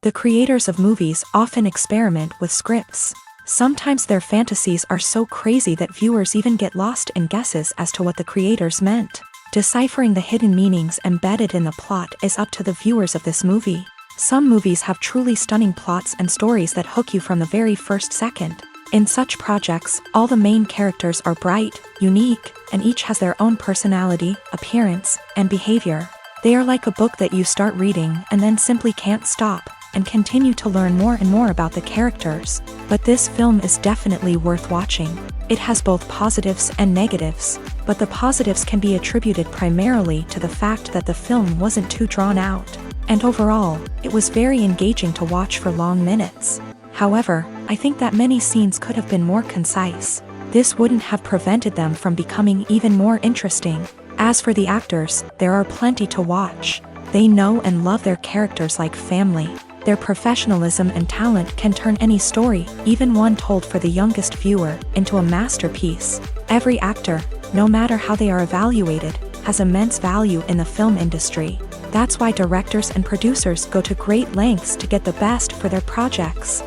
The creators of movies often experiment with scripts. Sometimes their fantasies are so crazy that viewers even get lost in guesses as to what the creators meant. Deciphering the hidden meanings embedded in the plot is up to the viewers of this movie. Some movies have truly stunning plots and stories that hook you from the very first second. In such projects, all the main characters are bright, unique, and each has their own personality, appearance, and behavior. They are like a book that you start reading and then simply can't stop, and continue to learn more and more about the characters. But this film is definitely worth watching. It has both positives and negatives, but the positives can be attributed primarily to the fact that the film wasn't too drawn out, and overall, it was very engaging to watch for long minutes. However, I think that many scenes could have been more concise. This wouldn't have prevented them from becoming even more interesting. As for the actors, there are plenty to watch. They know and love their characters like family. Their professionalism and talent can turn any story, even one told for the youngest viewer, into a masterpiece. Every actor, no matter how they are evaluated, has immense value in the film industry. That's why directors and producers go to great lengths to get the best for their projects.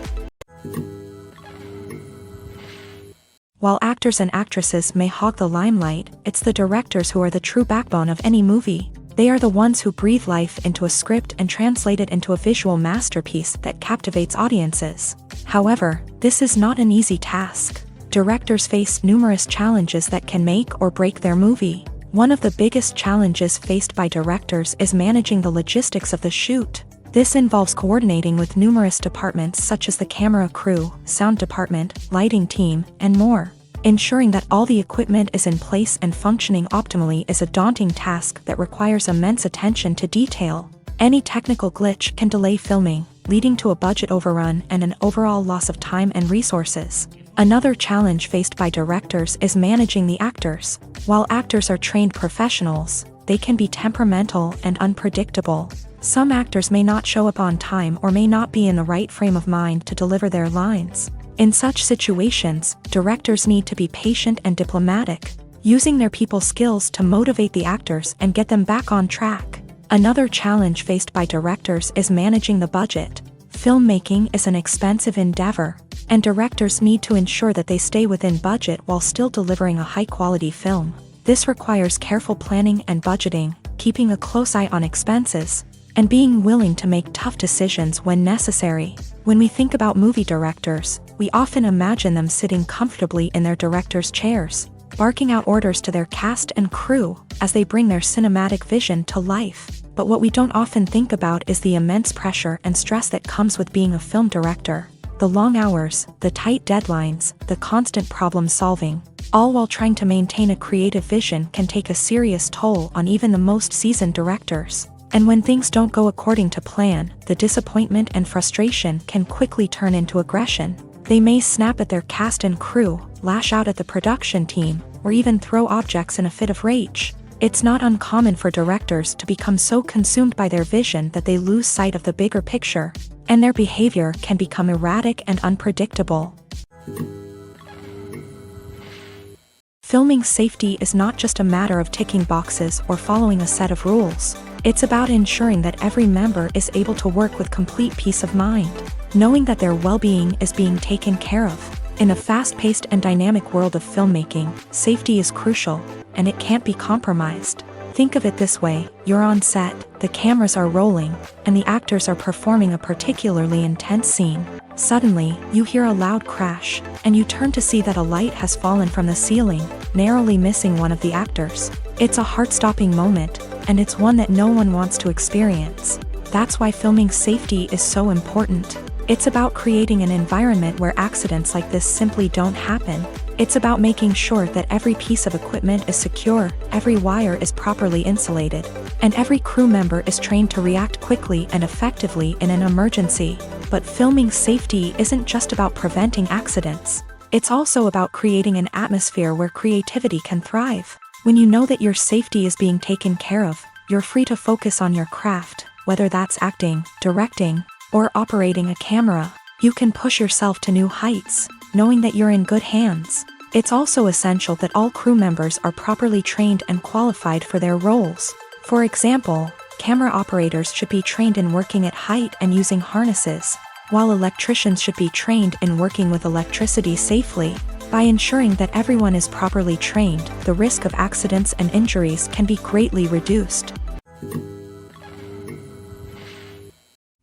While actors and actresses may hog the limelight, it's the directors who are the true backbone of any movie. They are the ones who breathe life into a script and translate it into a visual masterpiece that captivates audiences. However, this is not an easy task. Directors face numerous challenges that can make or break their movie. One of the biggest challenges faced by directors is managing the logistics of the shoot. This involves coordinating with numerous departments such as the camera crew, sound department, lighting team, and more. Ensuring that all the equipment is in place and functioning optimally is a daunting task that requires immense attention to detail. Any technical glitch can delay filming, leading to a budget overrun and an overall loss of time and resources. Another challenge faced by directors is managing the actors. While actors are trained professionals, they can be temperamental and unpredictable. Some actors may not show up on time or may not be in the right frame of mind to deliver their lines. In such situations, directors need to be patient and diplomatic, using their people skills to motivate the actors and get them back on track. Another challenge faced by directors is managing the budget. Filmmaking is an expensive endeavor, and directors need to ensure that they stay within budget while still delivering a high-quality film. This requires careful planning and budgeting, keeping a close eye on expenses, and being willing to make tough decisions when necessary. When we think about movie directors, we often imagine them sitting comfortably in their director's chairs, barking out orders to their cast and crew as they bring their cinematic vision to life. But what we don't often think about is the immense pressure and stress that comes with being a film director. The long hours, the tight deadlines, the constant problem solving, all while trying to maintain a creative vision can take a serious toll on even the most seasoned directors. And when things don't go according to plan, the disappointment and frustration can quickly turn into aggression. They may snap at their cast and crew, lash out at the production team, or even throw objects in a fit of rage. It's not uncommon for directors to become so consumed by their vision that they lose sight of the bigger picture, and their behavior can become erratic and unpredictable. Filming safety is not just a matter of ticking boxes or following a set of rules. It's about ensuring that every member is able to work with complete peace of mind, knowing that their well-being is being taken care of. In a fast-paced and dynamic world of filmmaking, safety is crucial, and it can't be compromised. Think of it this way, you're on set, the cameras are rolling, and the actors are performing a particularly intense scene. Suddenly, you hear a loud crash, and you turn to see that a light has fallen from the ceiling, narrowly missing one of the actors. It's a heart-stopping moment, and it's one that no one wants to experience. That's why filming safety is so important. It's about creating an environment where accidents like this simply don't happen. It's about making sure that every piece of equipment is secure, every wire is properly insulated, and every crew member is trained to react quickly and effectively in an emergency. But filming safety isn't just about preventing accidents. It's also about creating an atmosphere where creativity can thrive. When you know that your safety is being taken care of, you're free to focus on your craft, whether that's acting, directing, or operating a camera. You can push yourself to new heights, knowing that you're in good hands. It's also essential that all crew members are properly trained and qualified for their roles. For example, camera operators should be trained in working at height and using harnesses, while electricians should be trained in working with electricity safely. By ensuring that everyone is properly trained, the risk of accidents and injuries can be greatly reduced.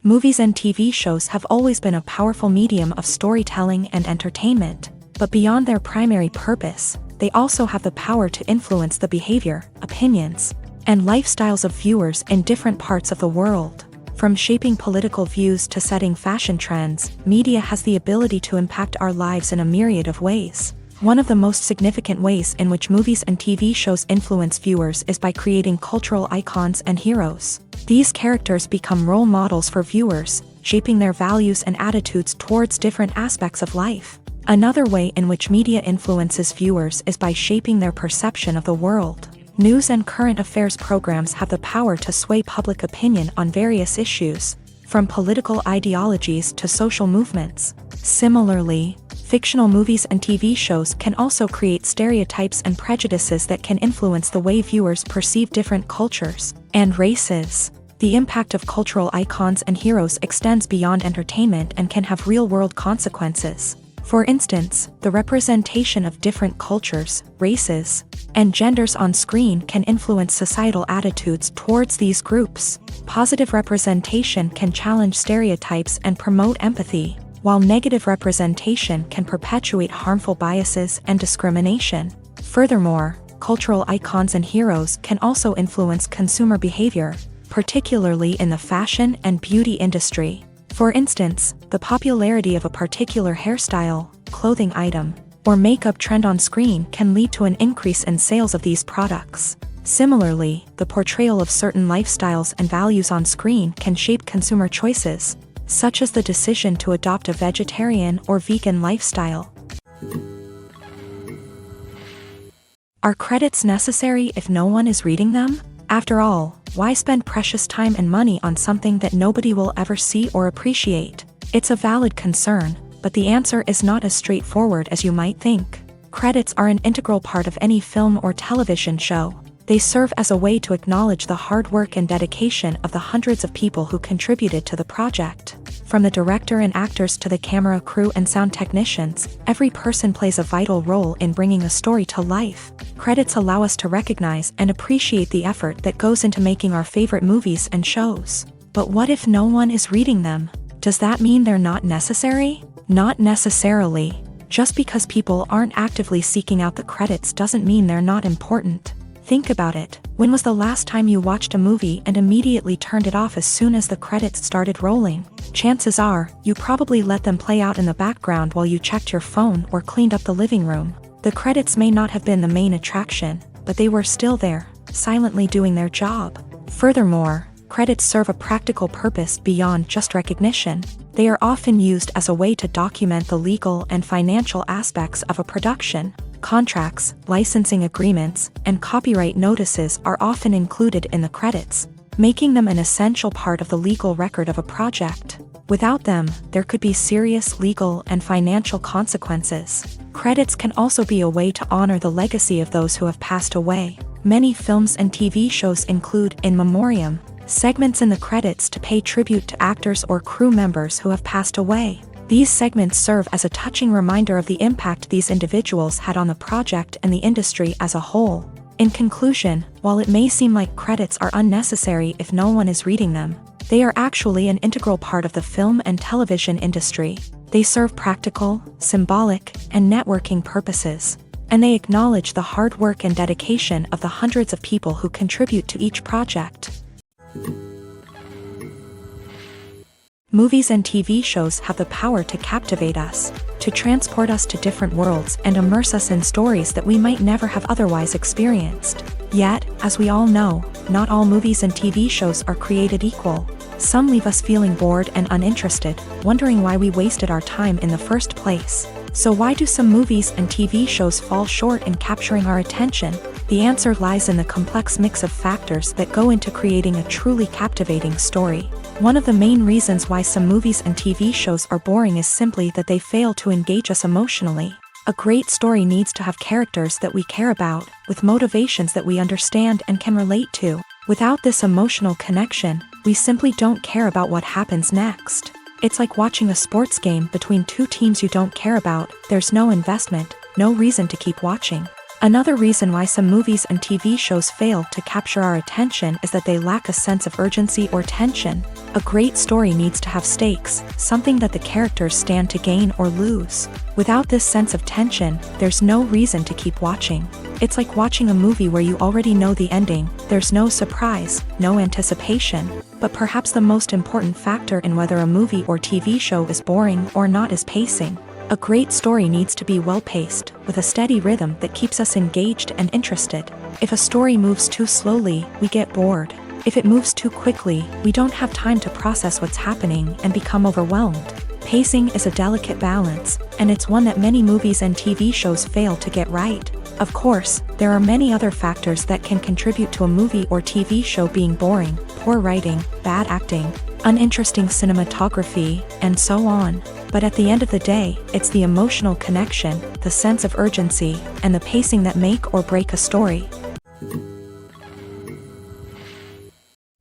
Movies and TV shows have always been a powerful medium of storytelling and entertainment, but beyond their primary purpose, they also have the power to influence the behavior, opinions, and lifestyles of viewers in different parts of the world. From shaping political views to setting fashion trends, media has the ability to impact our lives in a myriad of ways. One of the most significant ways in which movies and TV shows influence viewers is by creating cultural icons and heroes. These characters become role models for viewers, shaping their values and attitudes towards different aspects of life. Another way in which media influences viewers is by shaping their perception of the world. News and current affairs programs have the power to sway public opinion on various issues, from political ideologies to social movements. Similarly, fictional movies and TV shows can also create stereotypes and prejudices that can influence the way viewers perceive different cultures and races. The impact of cultural icons and heroes extends beyond entertainment and can have real-world consequences. For instance, the representation of different cultures, races, and genders on screen can influence societal attitudes towards these groups. Positive representation can challenge stereotypes and promote empathy, while negative representation can perpetuate harmful biases and discrimination. Furthermore, cultural icons and heroes can also influence consumer behavior, particularly in the fashion and beauty industry. For instance, the popularity of a particular hairstyle, clothing item, or makeup trend on screen can lead to an increase in sales of these products. Similarly, the portrayal of certain lifestyles and values on screen can shape consumer choices, such as the decision to adopt a vegetarian or vegan lifestyle. Are credits necessary if no one is reading them? After all, why spend precious time and money on something that nobody will ever see or appreciate? It's a valid concern, but the answer is not as straightforward as you might think. Credits are an integral part of any film or television show. They serve as a way to acknowledge the hard work and dedication of the hundreds of people who contributed to the project. From the director and actors to the camera crew and sound technicians, every person plays a vital role in bringing a story to life. Credits allow us to recognize and appreciate the effort that goes into making our favorite movies and shows. But what if no one is reading them? Does that mean they're not necessary? Not necessarily. Just because people aren't actively seeking out the credits doesn't mean they're not important. Think about it. When was the last time you watched a movie and immediately turned it off as soon as the credits started rolling? Chances are, you probably let them play out in the background while you checked your phone or cleaned up the living room. The credits may not have been the main attraction, but they were still there, silently doing their job. Furthermore, credits serve a practical purpose beyond just recognition. They are often used as a way to document the legal and financial aspects of a production. Contracts, licensing agreements, and copyright notices are often included in the credits, making them an essential part of the legal record of a project. Without them, there could be serious legal and financial consequences. Credits can also be a way to honor the legacy of those who have passed away. Many films and TV shows include in memoriam segments in the credits to pay tribute to actors or crew members who have passed away. These segments serve as a touching reminder of the impact these individuals had on the project and the industry as a whole. In conclusion, while it may seem like credits are unnecessary if no one is reading them, they are actually an integral part of the film and television industry. They serve practical, symbolic, and networking purposes, and they acknowledge the hard work and dedication of the hundreds of people who contribute to each project. Movies and TV shows have the power to captivate us, to transport us to different worlds and immerse us in stories that we might never have otherwise experienced. Yet, as we all know, not all movies and TV shows are created equal. Some leave us feeling bored and uninterested, wondering why we wasted our time in the first place. So why do some movies and TV shows fall short in capturing our attention? The answer lies in the complex mix of factors that go into creating a truly captivating story. One of the main reasons why some movies and TV shows are boring is simply that they fail to engage us emotionally. A great story needs to have characters that we care about, with motivations that we understand and can relate to. Without this emotional connection, we simply don't care about what happens next. It's like watching a sports game between two teams you don't care about. There's no investment, no reason to keep watching. Another reason why some movies and TV shows fail to capture our attention is that they lack a sense of urgency or tension. A great story needs to have stakes, something that the characters stand to gain or lose. Without this sense of tension, there's no reason to keep watching. It's like watching a movie where you already know the ending. There's no surprise, no anticipation. But perhaps the most important factor in whether a movie or TV show is boring or not is pacing. A great story needs to be well-paced, with a steady rhythm that keeps us engaged and interested. If a story moves too slowly, we get bored. If it moves too quickly, we don't have time to process what's happening and become overwhelmed. Pacing is a delicate balance, and it's one that many movies and TV shows fail to get right. Of course, there are many other factors that can contribute to a movie or TV show being boring: poor writing, bad acting, uninteresting cinematography, and so on. But at the end of the day, it's the emotional connection, the sense of urgency, and the pacing that make or break a story.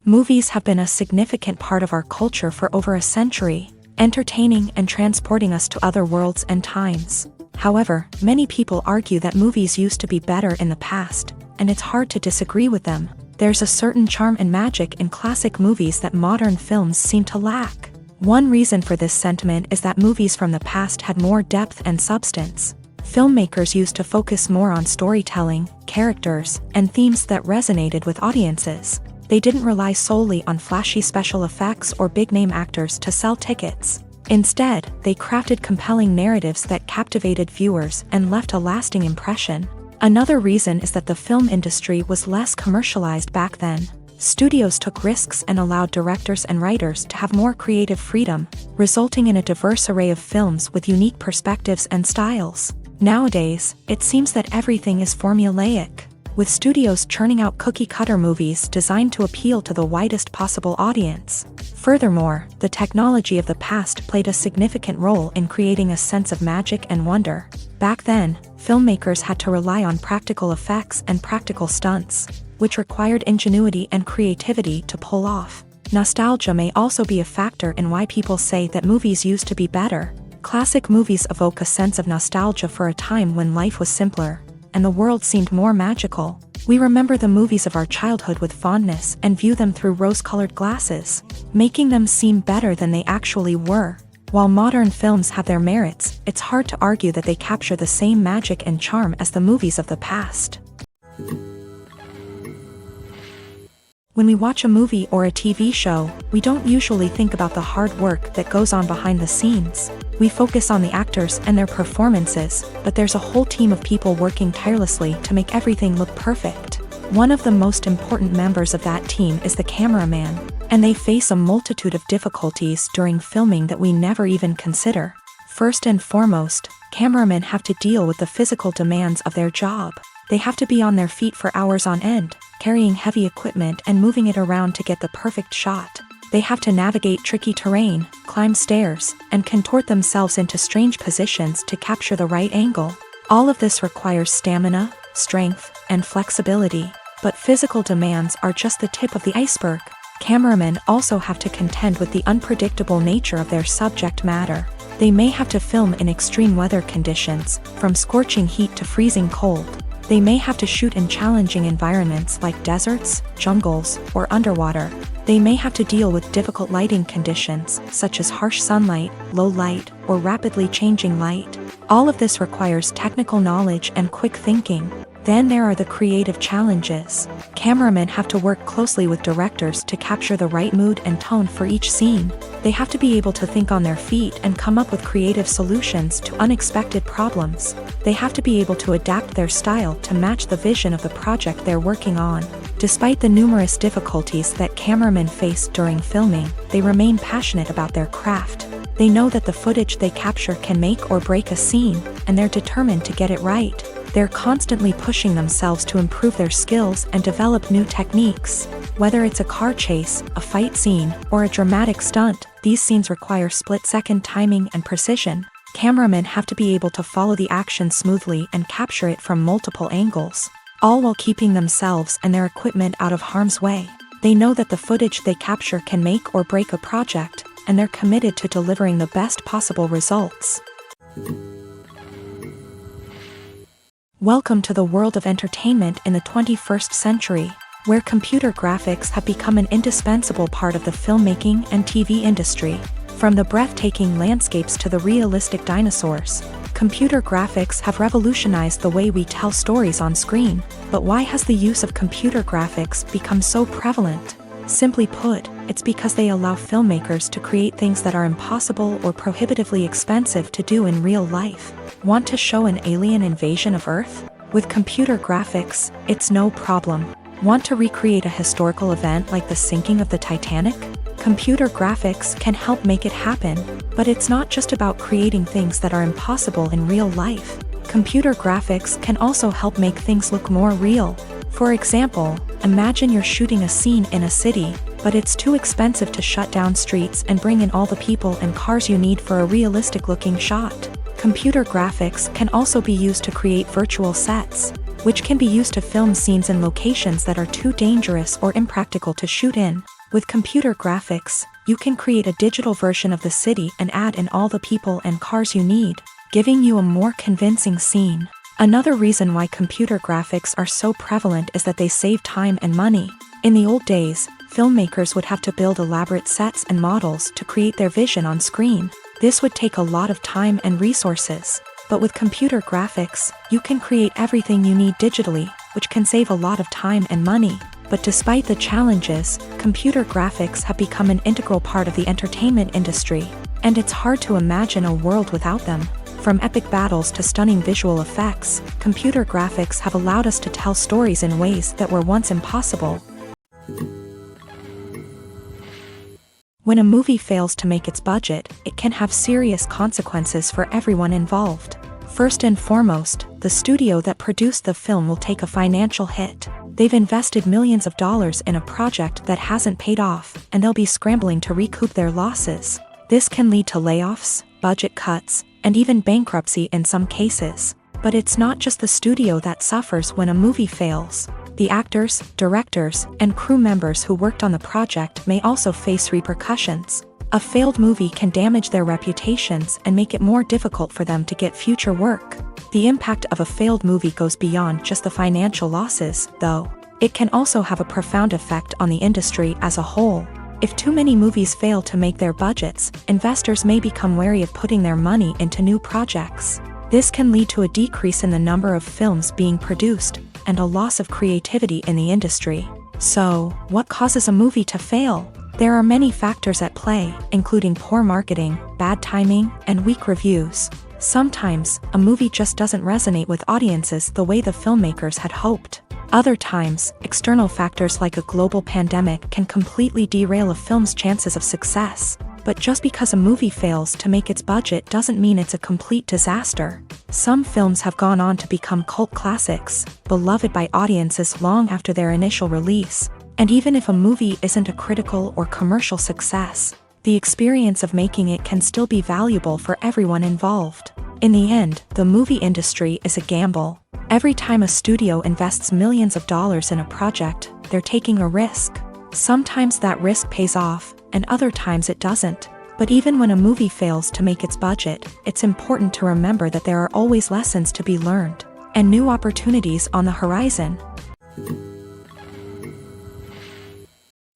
Movies have been a significant part of our culture for over a century, entertaining and transporting us to other worlds and times. However, many people argue that movies used to be better in the past, and it's hard to disagree with them. There's a certain charm and magic in classic movies that modern films seem to lack. One reason for this sentiment is that movies from the past had more depth and substance. Filmmakers used to focus more on storytelling, characters, and themes that resonated with audiences. They didn't rely solely on flashy special effects or big-name actors to sell tickets. Instead, they crafted compelling narratives that captivated viewers and left a lasting impression. Another reason is that the film industry was less commercialized back then. Studios took risks and allowed directors and writers to have more creative freedom, resulting in a diverse array of films with unique perspectives and styles. Nowadays, it seems that everything is formulaic, with studios churning out cookie-cutter movies designed to appeal to the widest possible audience. Furthermore, the technology of the past played a significant role in creating a sense of magic and wonder. Back then, filmmakers had to rely on practical effects and practical stunts, which required ingenuity and creativity to pull off. Nostalgia may also be a factor in why people say that movies used to be better. Classic movies evoke a sense of nostalgia for a time when life was simpler, and the world seemed more magical. We remember the movies of our childhood with fondness and view them through rose-colored glasses, making them seem better than they actually were. While modern films have their merits, it's hard to argue that they capture the same magic and charm as the movies of the past. When we watch a movie or a TV show, we don't usually think about the hard work that goes on behind the scenes. We focus on the actors and their performances, but there's a whole team of people working tirelessly to make everything look perfect. One of the most important members of that team is the cameraman, and they face a multitude of difficulties during filming that we never even consider. First and foremost, cameramen have to deal with the physical demands of their job. They have to be on their feet for hours on end, carrying heavy equipment and moving it around to get the perfect shot. They have to navigate tricky terrain, climb stairs, and contort themselves into strange positions to capture the right angle. All of this requires stamina, strength, and flexibility. But physical demands are just the tip of the iceberg. Cameramen also have to contend with the unpredictable nature of their subject matter. They may have to film in extreme weather conditions, from scorching heat to freezing cold. They may have to shoot in challenging environments like deserts, jungles, or underwater. They may have to deal with difficult lighting conditions, such as harsh sunlight, low light, or rapidly changing light. All of this requires technical knowledge and quick thinking. Then there are the creative challenges. Cameramen have to work closely with directors to capture the right mood and tone for each scene. They have to be able to think on their feet and come up with creative solutions to unexpected problems. They have to be able to adapt their style to match the vision of the project they're working on. Despite the numerous difficulties that cameramen face during filming, they remain passionate about their craft. They know that the footage they capture can make or break a scene, and they're determined to get it right. They're constantly pushing themselves to improve their skills and develop new techniques. Whether it's a car chase, a fight scene, or a dramatic stunt, these scenes require split-second timing and precision. Cameramen have to be able to follow the action smoothly and capture it from multiple angles, all while keeping themselves and their equipment out of harm's way. They know that the footage they capture can make or break a project, and they're committed to delivering the best possible results. Welcome to the world of entertainment in the 21st century, where computer graphics have become an indispensable part of the filmmaking and TV industry. From the breathtaking landscapes to the realistic dinosaurs, computer graphics have revolutionized the way we tell stories on screen. But why has the use of computer graphics become so prevalent? Simply put, it's because they allow filmmakers to create things that are impossible or prohibitively expensive to do in real life. Want to show an alien invasion of Earth? With computer graphics, it's no problem. Want to recreate a historical event like the sinking of the Titanic? Computer graphics can help make it happen, but it's not just about creating things that are impossible in real life. Computer graphics can also help make things look more real. For example, imagine you're shooting a scene in a city, but it's too expensive to shut down streets and bring in all the people and cars you need for a realistic-looking shot. Computer graphics can also be used to create virtual sets, which can be used to film scenes in locations that are too dangerous or impractical to shoot in. With computer graphics, you can create a digital version of the city and add in all the people and cars you need, giving you a more convincing scene. Another reason why computer graphics are so prevalent is that they save time and money. In the old days, filmmakers would have to build elaborate sets and models to create their vision on screen. This would take a lot of time and resources. But with computer graphics, you can create everything you need digitally, which can save a lot of time and money. But despite the challenges, computer graphics have become an integral part of the entertainment industry, and it's hard to imagine a world without them. From epic battles to stunning visual effects, computer graphics have allowed us to tell stories in ways that were once impossible. When a movie fails to make its budget, it can have serious consequences for everyone involved. First and foremost, the studio that produced the film will take a financial hit. They've invested millions of dollars in a project that hasn't paid off, and they'll be scrambling to recoup their losses. This can lead to layoffs, budget cuts, and even bankruptcy in some cases. But it's not just the studio that suffers when a movie fails. The actors, directors, and crew members who worked on the project may also face repercussions. A failed movie can damage their reputations and make it more difficult for them to get future work. The impact of a failed movie goes beyond just the financial losses, though. It can also have a profound effect on the industry as a whole. If too many movies fail to make their budgets, investors may become wary of putting their money into new projects. This can lead to a decrease in the number of films being produced, and a loss of creativity in the industry. So, what causes a movie to fail? There are many factors at play, including poor marketing, bad timing, and weak reviews. Sometimes, a movie just doesn't resonate with audiences the way the filmmakers had hoped. Other times, external factors like a global pandemic can completely derail a film's chances of success. But just because a movie fails to make its budget doesn't mean it's a complete disaster. Some films have gone on to become cult classics, beloved by audiences long after their initial release. And even if a movie isn't a critical or commercial success, the experience of making it can still be valuable for everyone involved. In the end, the movie industry is a gamble. Every time a studio invests millions of dollars in a project, they're taking a risk. Sometimes that risk pays off, and other times it doesn't. But even when a movie fails to make its budget, it's important to remember that there are always lessons to be learned. and new opportunities on the horizon.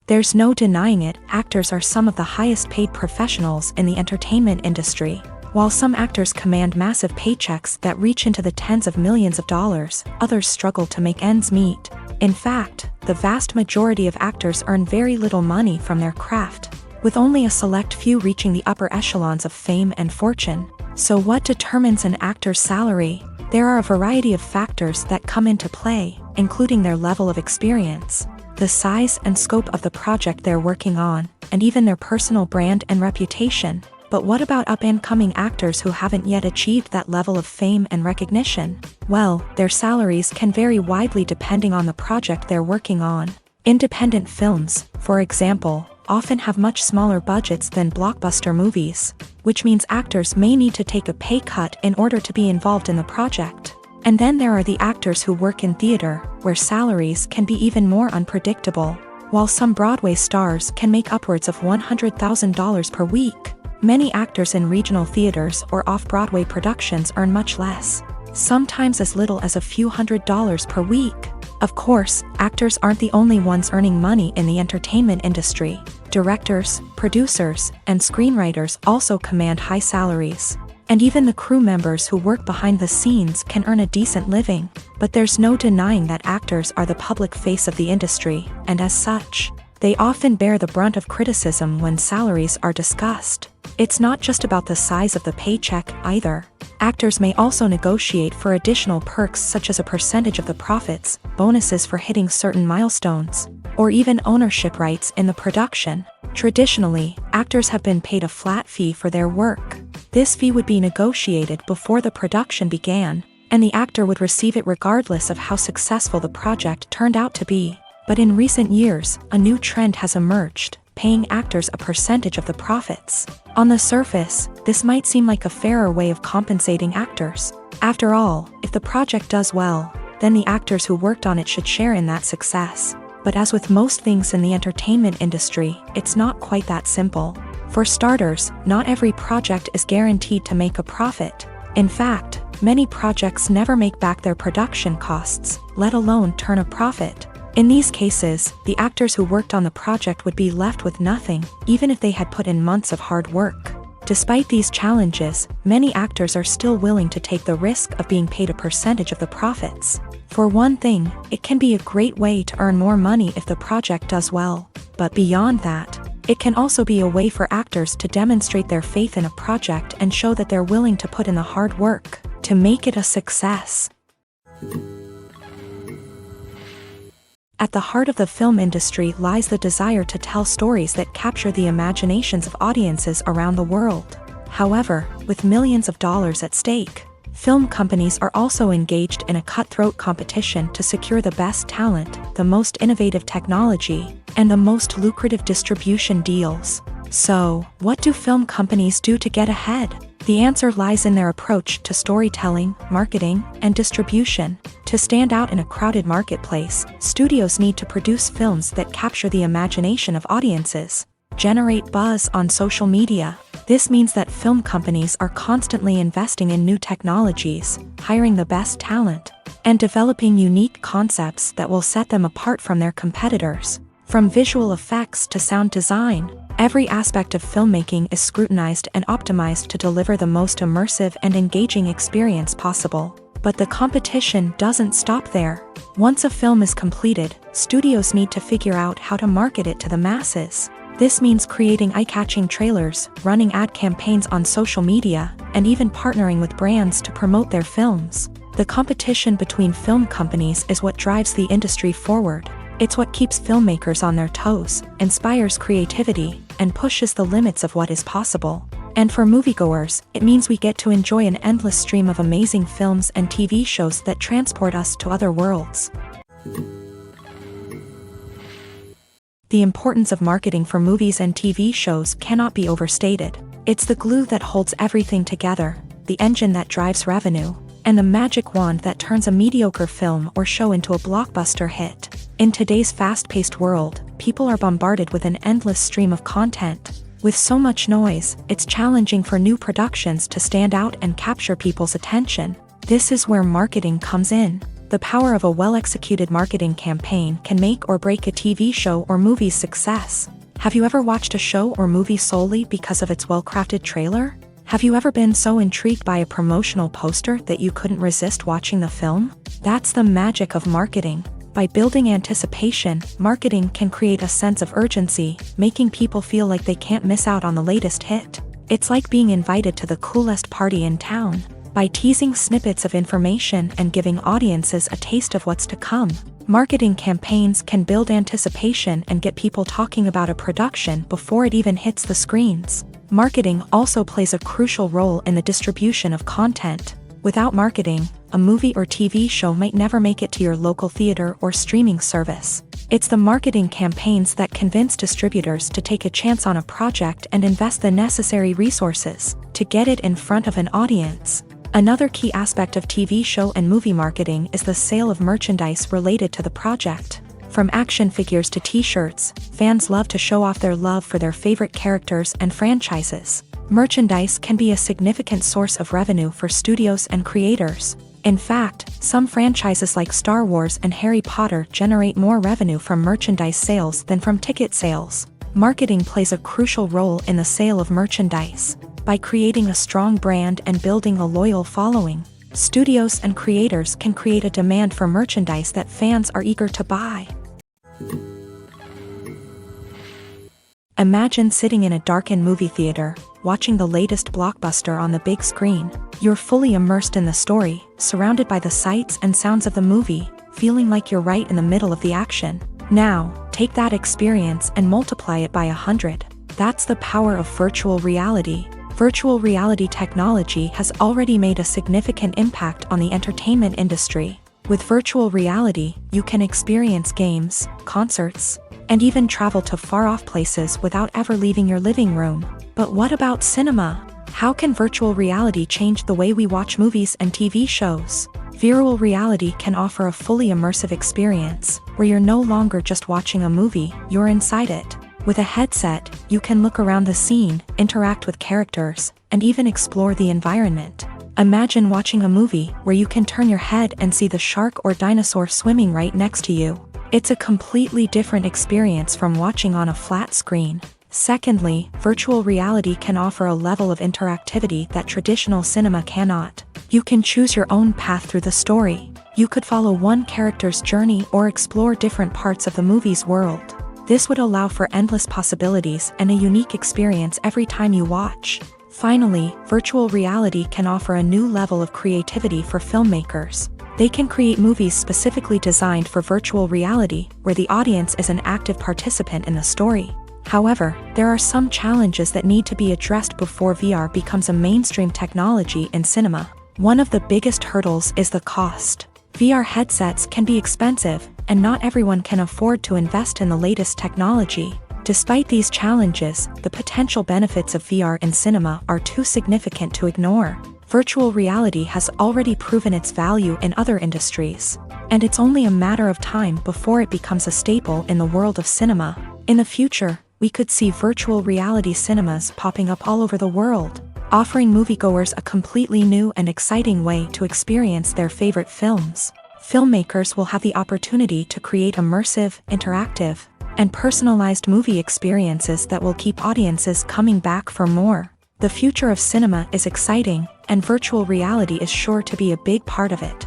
There's no denying it, actors are some of the highest paid professionals in the entertainment industry. While some actors command massive paychecks that reach into the tens of millions of dollars, others struggle to make ends meet. In fact, the vast majority of actors earn very little money from their craft, with only a select few reaching the upper echelons of fame and fortune. So what determines an actor's salary? There are a variety of factors that come into play, including their level of experience, the size and scope of the project they're working on, and even their personal brand and reputation. But what about up-and-coming actors who haven't yet achieved that level of fame and recognition? Well, their salaries can vary widely depending on the project they're working on. Independent films, for example, often have much smaller budgets than blockbuster movies, which means actors may need to take a pay cut in order to be involved in the project. And then there are the actors who work in theater, where salaries can be even more unpredictable. While some Broadway stars can make upwards of $100,000 per week, many actors in regional theaters or off-Broadway productions earn much less, sometimes as little as a few $100s per week. Of course, actors aren't the only ones earning money in the entertainment industry. Directors, producers, and screenwriters also command high salaries. And even the crew members who work behind the scenes can earn a decent living. But there's no denying that actors are the public face of the industry, and as such, they often bear the brunt of criticism when salaries are discussed. It's not just about the size of the paycheck, either. Actors may also negotiate for additional perks such as a percentage of the profits, bonuses for hitting certain milestones, or even ownership rights in the production. Traditionally, actors have been paid a flat fee for their work. This fee would be negotiated before the production began, and the actor would receive it regardless of how successful the project turned out to be. But in recent years, a new trend has emerged, paying actors a percentage of the profits. On the surface, this might seem like a fairer way of compensating actors. After all, if the project does well, then the actors who worked on it should share in that success. But as with most things in the entertainment industry, it's not quite that simple. For starters, not every project is guaranteed to make a profit. In fact, many projects never make back their production costs, let alone turn a profit. In these cases, the actors who worked on the project would be left with nothing, even if they had put in months of hard work. Despite these challenges, many actors are still willing to take the risk of being paid a percentage of the profits. For one thing, it can be a great way to earn more money if the project does well. But beyond that, it can also be a way for actors to demonstrate their faith in a project and show that they're willing to put in the hard work to make it a success. At the heart of the film industry lies the desire to tell stories that capture the imaginations of audiences around the world. However, with millions of dollars at stake, film companies are also engaged in a cutthroat competition to secure the best talent, the most innovative technology, and the most lucrative distribution deals. So, what do film companies do to get ahead? The answer lies in their approach to storytelling, marketing, and distribution. To stand out in a crowded marketplace, studios need to produce films that capture the imagination of audiences, generate buzz on social media. This means that film companies are constantly investing in new technologies, hiring the best talent, and developing unique concepts that will set them apart from their competitors. From visual effects to sound design, every aspect of filmmaking is scrutinized and optimized to deliver the most immersive and engaging experience possible. But the competition doesn't stop there. Once a film is completed, studios need to figure out how to market it to the masses. This means creating eye-catching trailers, running ad campaigns on social media, and even partnering with brands to promote their films. The competition between film companies is what drives the industry forward. It's what keeps filmmakers on their toes, inspires creativity, and pushes the limits of what is possible. And for moviegoers, it means we get to enjoy an endless stream of amazing films and TV shows that transport us to other worlds. The importance of marketing for movies and TV shows cannot be overstated. It's the glue that holds everything together, the engine that drives revenue, and the magic wand that turns a mediocre film or show into a blockbuster hit. In today's fast-paced world, people are bombarded with an endless stream of content. With so much noise, it's challenging for new productions to stand out and capture people's attention. This is where marketing comes in. The power of a well-executed marketing campaign can make or break a TV show or movie's success. Have you ever watched a show or movie solely because of its well-crafted trailer? Have you ever been so intrigued by a promotional poster that you couldn't resist watching the film? That's the magic of marketing. By building anticipation, marketing can create a sense of urgency, making people feel like they can't miss out on the latest hit. It's like being invited to the coolest party in town. By teasing snippets of information and giving audiences a taste of what's to come, marketing campaigns can build anticipation and get people talking about a production before it even hits the screens. Marketing also plays a crucial role in the distribution of content. Without marketing, a movie or TV show might never make it to your local theater or streaming service. It's the marketing campaigns that convince distributors to take a chance on a project and invest the necessary resources to get it in front of an audience. Another key aspect of TV show and movie marketing is the sale of merchandise related to the project. From action figures to t-shirts, fans love to show off their love for their favorite characters and franchises. Merchandise can be a significant source of revenue for studios and creators. In fact, some franchises like Star Wars and Harry Potter generate more revenue from merchandise sales than from ticket sales. Marketing plays a crucial role in the sale of merchandise. By creating a strong brand and building a loyal following, studios and creators can create a demand for merchandise that fans are eager to buy. Imagine sitting in a darkened movie theater, watching the latest blockbuster on the big screen. You're fully immersed in the story, surrounded by the sights and sounds of the movie, feeling like you're right in the middle of the action. Now, take that experience and multiply it by 100. That's the power of virtual reality. Virtual reality technology has already made a significant impact on the entertainment industry. With virtual reality, you can experience games, concerts, and even travel to far-off places without ever leaving your living room. But what about cinema? How can virtual reality change the way we watch movies and TV shows? Virtual reality can offer a fully immersive experience, where you're no longer just watching a movie, you're inside it. With a headset, you can look around the scene, interact with characters, and even explore the environment. Imagine watching a movie where you can turn your head and see the shark or dinosaur swimming right next to you. It's a completely different experience from watching on a flat screen. Secondly, virtual reality can offer a level of interactivity that traditional cinema cannot. You can choose your own path through the story. You could follow one character's journey or explore different parts of the movie's world. This would allow for endless possibilities and a unique experience every time you watch. Finally, virtual reality can offer a new level of creativity for filmmakers. They can create movies specifically designed for virtual reality, where the audience is an active participant in the story. However, there are some challenges that need to be addressed before VR becomes a mainstream technology in cinema. One of the biggest hurdles is the cost. VR headsets can be expensive, and not everyone can afford to invest in the latest technology. Despite these challenges, the potential benefits of VR in cinema are too significant to ignore. Virtual reality has already proven its value in other industries, and it's only a matter of time before it becomes a staple in the world of cinema. In the future, we could see virtual reality cinemas popping up all over the world, offering moviegoers a completely new and exciting way to experience their favorite films. Filmmakers will have the opportunity to create immersive, interactive, and personalized movie experiences that will keep audiences coming back for more. The future of cinema is exciting, and virtual reality is sure to be a big part of it.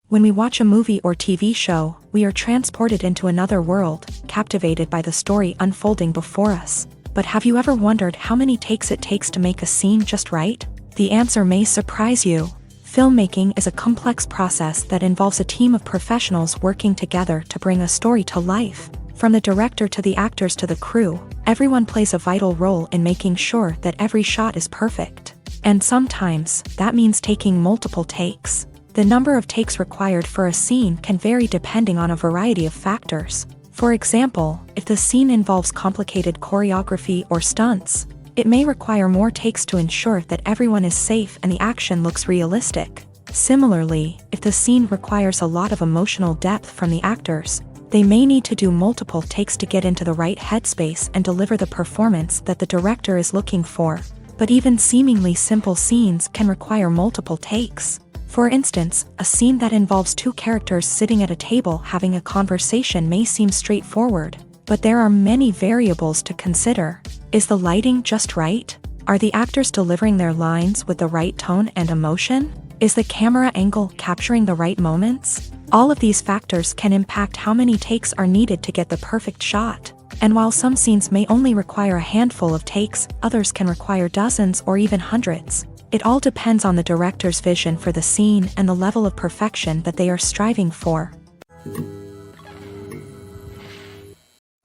When we watch a movie or TV show, we are transported into another world, captivated by the story unfolding before us. But have you ever wondered how many takes it takes to make a scene just right? The answer may surprise you. Filmmaking is a complex process that involves a team of professionals working together to bring a story to life. From the director to the actors to the crew, everyone plays a vital role in making sure that every shot is perfect. And sometimes, that means taking multiple takes. The number of takes required for a scene can vary depending on a variety of factors. For example, if the scene involves complicated choreography or stunts, it may require more takes to ensure that everyone is safe and the action looks realistic. Similarly, if the scene requires a lot of emotional depth from the actors, they may need to do multiple takes to get into the right headspace and deliver the performance that the director is looking for. But even seemingly simple scenes can require multiple takes. For instance, a scene that involves two characters sitting at a table having a conversation may seem straightforward, but there are many variables to consider. Is the lighting just right? Are the actors delivering their lines with the right tone and emotion? Is the camera angle capturing the right moments? All of these factors can impact how many takes are needed to get the perfect shot. And while some scenes may only require a handful of takes, others can require dozens or even hundreds. It all depends on the director's vision for the scene and the level of perfection that they are striving for.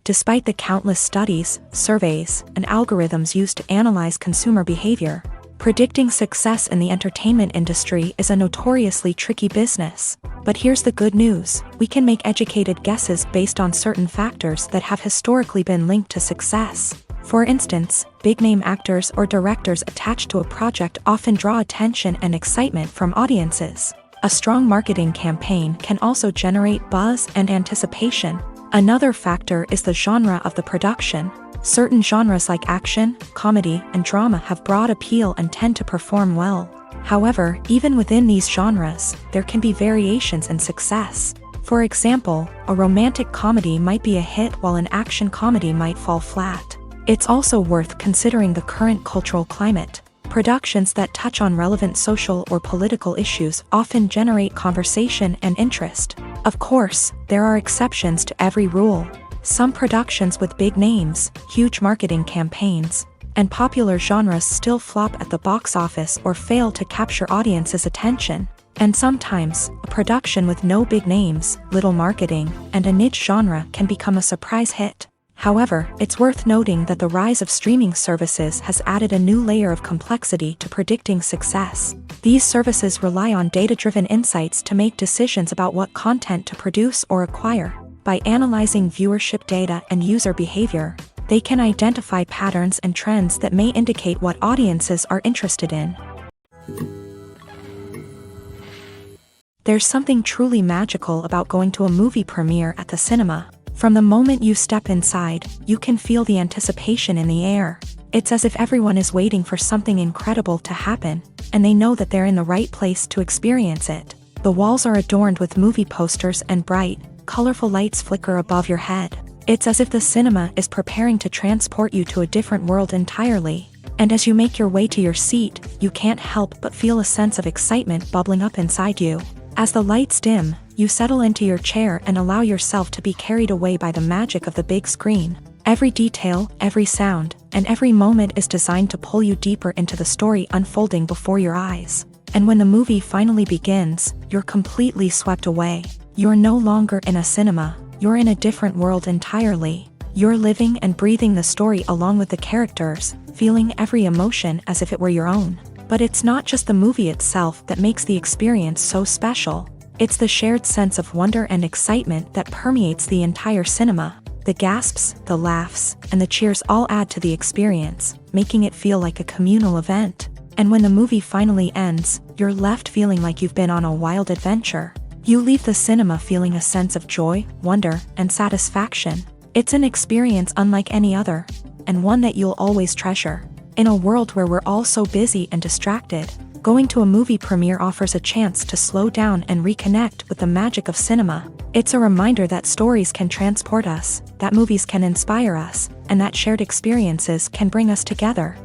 Despite the countless studies, surveys, and algorithms used to analyze consumer behavior, predicting success in the entertainment industry is a notoriously tricky business. But here's the good news: we can make educated guesses based on certain factors that have historically been linked to success. For instance, big-name actors or directors attached to a project often draw attention and excitement from audiences. A strong marketing campaign can also generate buzz and anticipation. Another factor is the genre of the production. Certain genres like action, comedy, and drama have broad appeal and tend to perform well. However, even within these genres, there can be variations in success. For example, a romantic comedy might be a hit while an action comedy might fall flat. It's also worth considering the current cultural climate. Productions that touch on relevant social or political issues often generate conversation and interest. Of course, there are exceptions to every rule. Some productions with big names, huge marketing campaigns, and popular genres still flop at the box office or fail to capture audiences' attention. And sometimes, a production with no big names, little marketing, and a niche genre can become a surprise hit. However, it's worth noting that the rise of streaming services has added a new layer of complexity to predicting success. These services rely on data-driven insights to make decisions about what content to produce or acquire. By analyzing viewership data and user behavior, they can identify patterns and trends that may indicate what audiences are interested in. There's something truly magical about going to a movie premiere at the cinema. From the moment you step inside, you can feel the anticipation in the air. It's as if everyone is waiting for something incredible to happen, and they know that they're in the right place to experience it. The walls are adorned with movie posters and bright, colorful lights flicker above your head. It's as if the cinema is preparing to transport you to a different world entirely. And as you make your way to your seat, you can't help but feel a sense of excitement bubbling up inside you. As the lights dim, you settle into your chair and allow yourself to be carried away by the magic of the big screen. Every detail, every sound, and every moment is designed to pull you deeper into the story unfolding before your eyes. And when the movie finally begins, you're completely swept away. You're no longer in a cinema, you're in a different world entirely. You're living and breathing the story along with the characters, feeling every emotion as if it were your own. But it's not just the movie itself that makes the experience so special. It's the shared sense of wonder and excitement that permeates the entire cinema. The gasps, the laughs, and the cheers all add to the experience, making it feel like a communal event. And when the movie finally ends, you're left feeling like you've been on a wild adventure. You leave the cinema feeling a sense of joy, wonder, and satisfaction. It's an experience unlike any other, and one that you'll always treasure. In a world where we're all so busy and distracted, going to a movie premiere offers a chance to slow down and reconnect with the magic of cinema. It's a reminder that stories can transport us, that movies can inspire us, and that shared experiences can bring us together.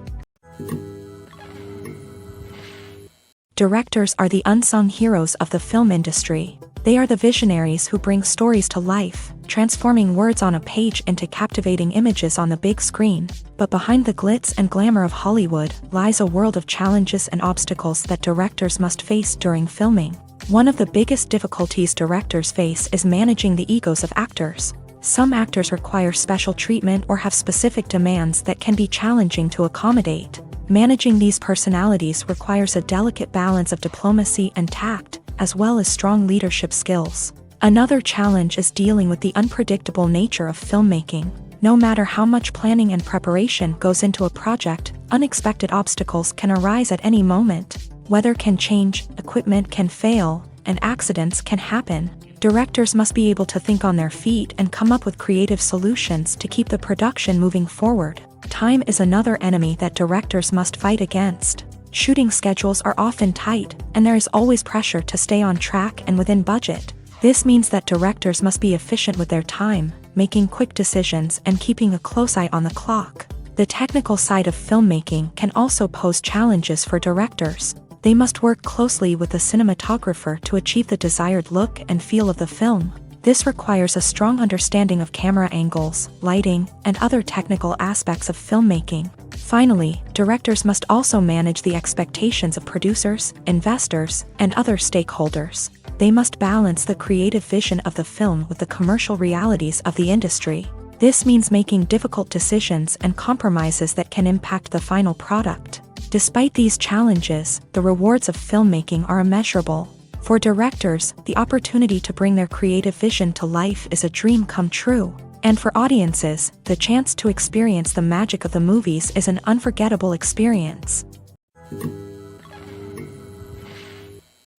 Directors are the unsung heroes of the film industry. They are the visionaries who bring stories to life, transforming words on a page into captivating images on the big screen. But behind the glitz and glamour of Hollywood lies a world of challenges and obstacles that directors must face during filming. One of the biggest difficulties directors face is managing the egos of actors. Some actors require special treatment or have specific demands that can be challenging to accommodate. Managing these personalities requires a delicate balance of diplomacy and tact, as well as strong leadership skills. Another challenge is dealing with the unpredictable nature of filmmaking. No matter how much planning and preparation goes into a project, unexpected obstacles can arise at any moment. Weather can change, equipment can fail, and accidents can happen. Directors must be able to think on their feet and come up with creative solutions to keep the production moving forward. Time is another enemy that directors must fight against. Shooting schedules are often tight, and there is always pressure to stay on track and within budget. This means that directors must be efficient with their time, making quick decisions and keeping a close eye on the clock. The technical side of filmmaking can also pose challenges for directors. They must work closely with the cinematographer to achieve the desired look and feel of the film. This requires a strong understanding of camera angles, lighting, and other technical aspects of filmmaking. Finally, directors must also manage the expectations of producers, investors, and other stakeholders. They must balance the creative vision of the film with the commercial realities of the industry. This means making difficult decisions and compromises that can impact the final product. Despite these challenges, the rewards of filmmaking are immeasurable. For directors, the opportunity to bring their creative vision to life is a dream come true. And for audiences, the chance to experience the magic of the movies is an unforgettable experience.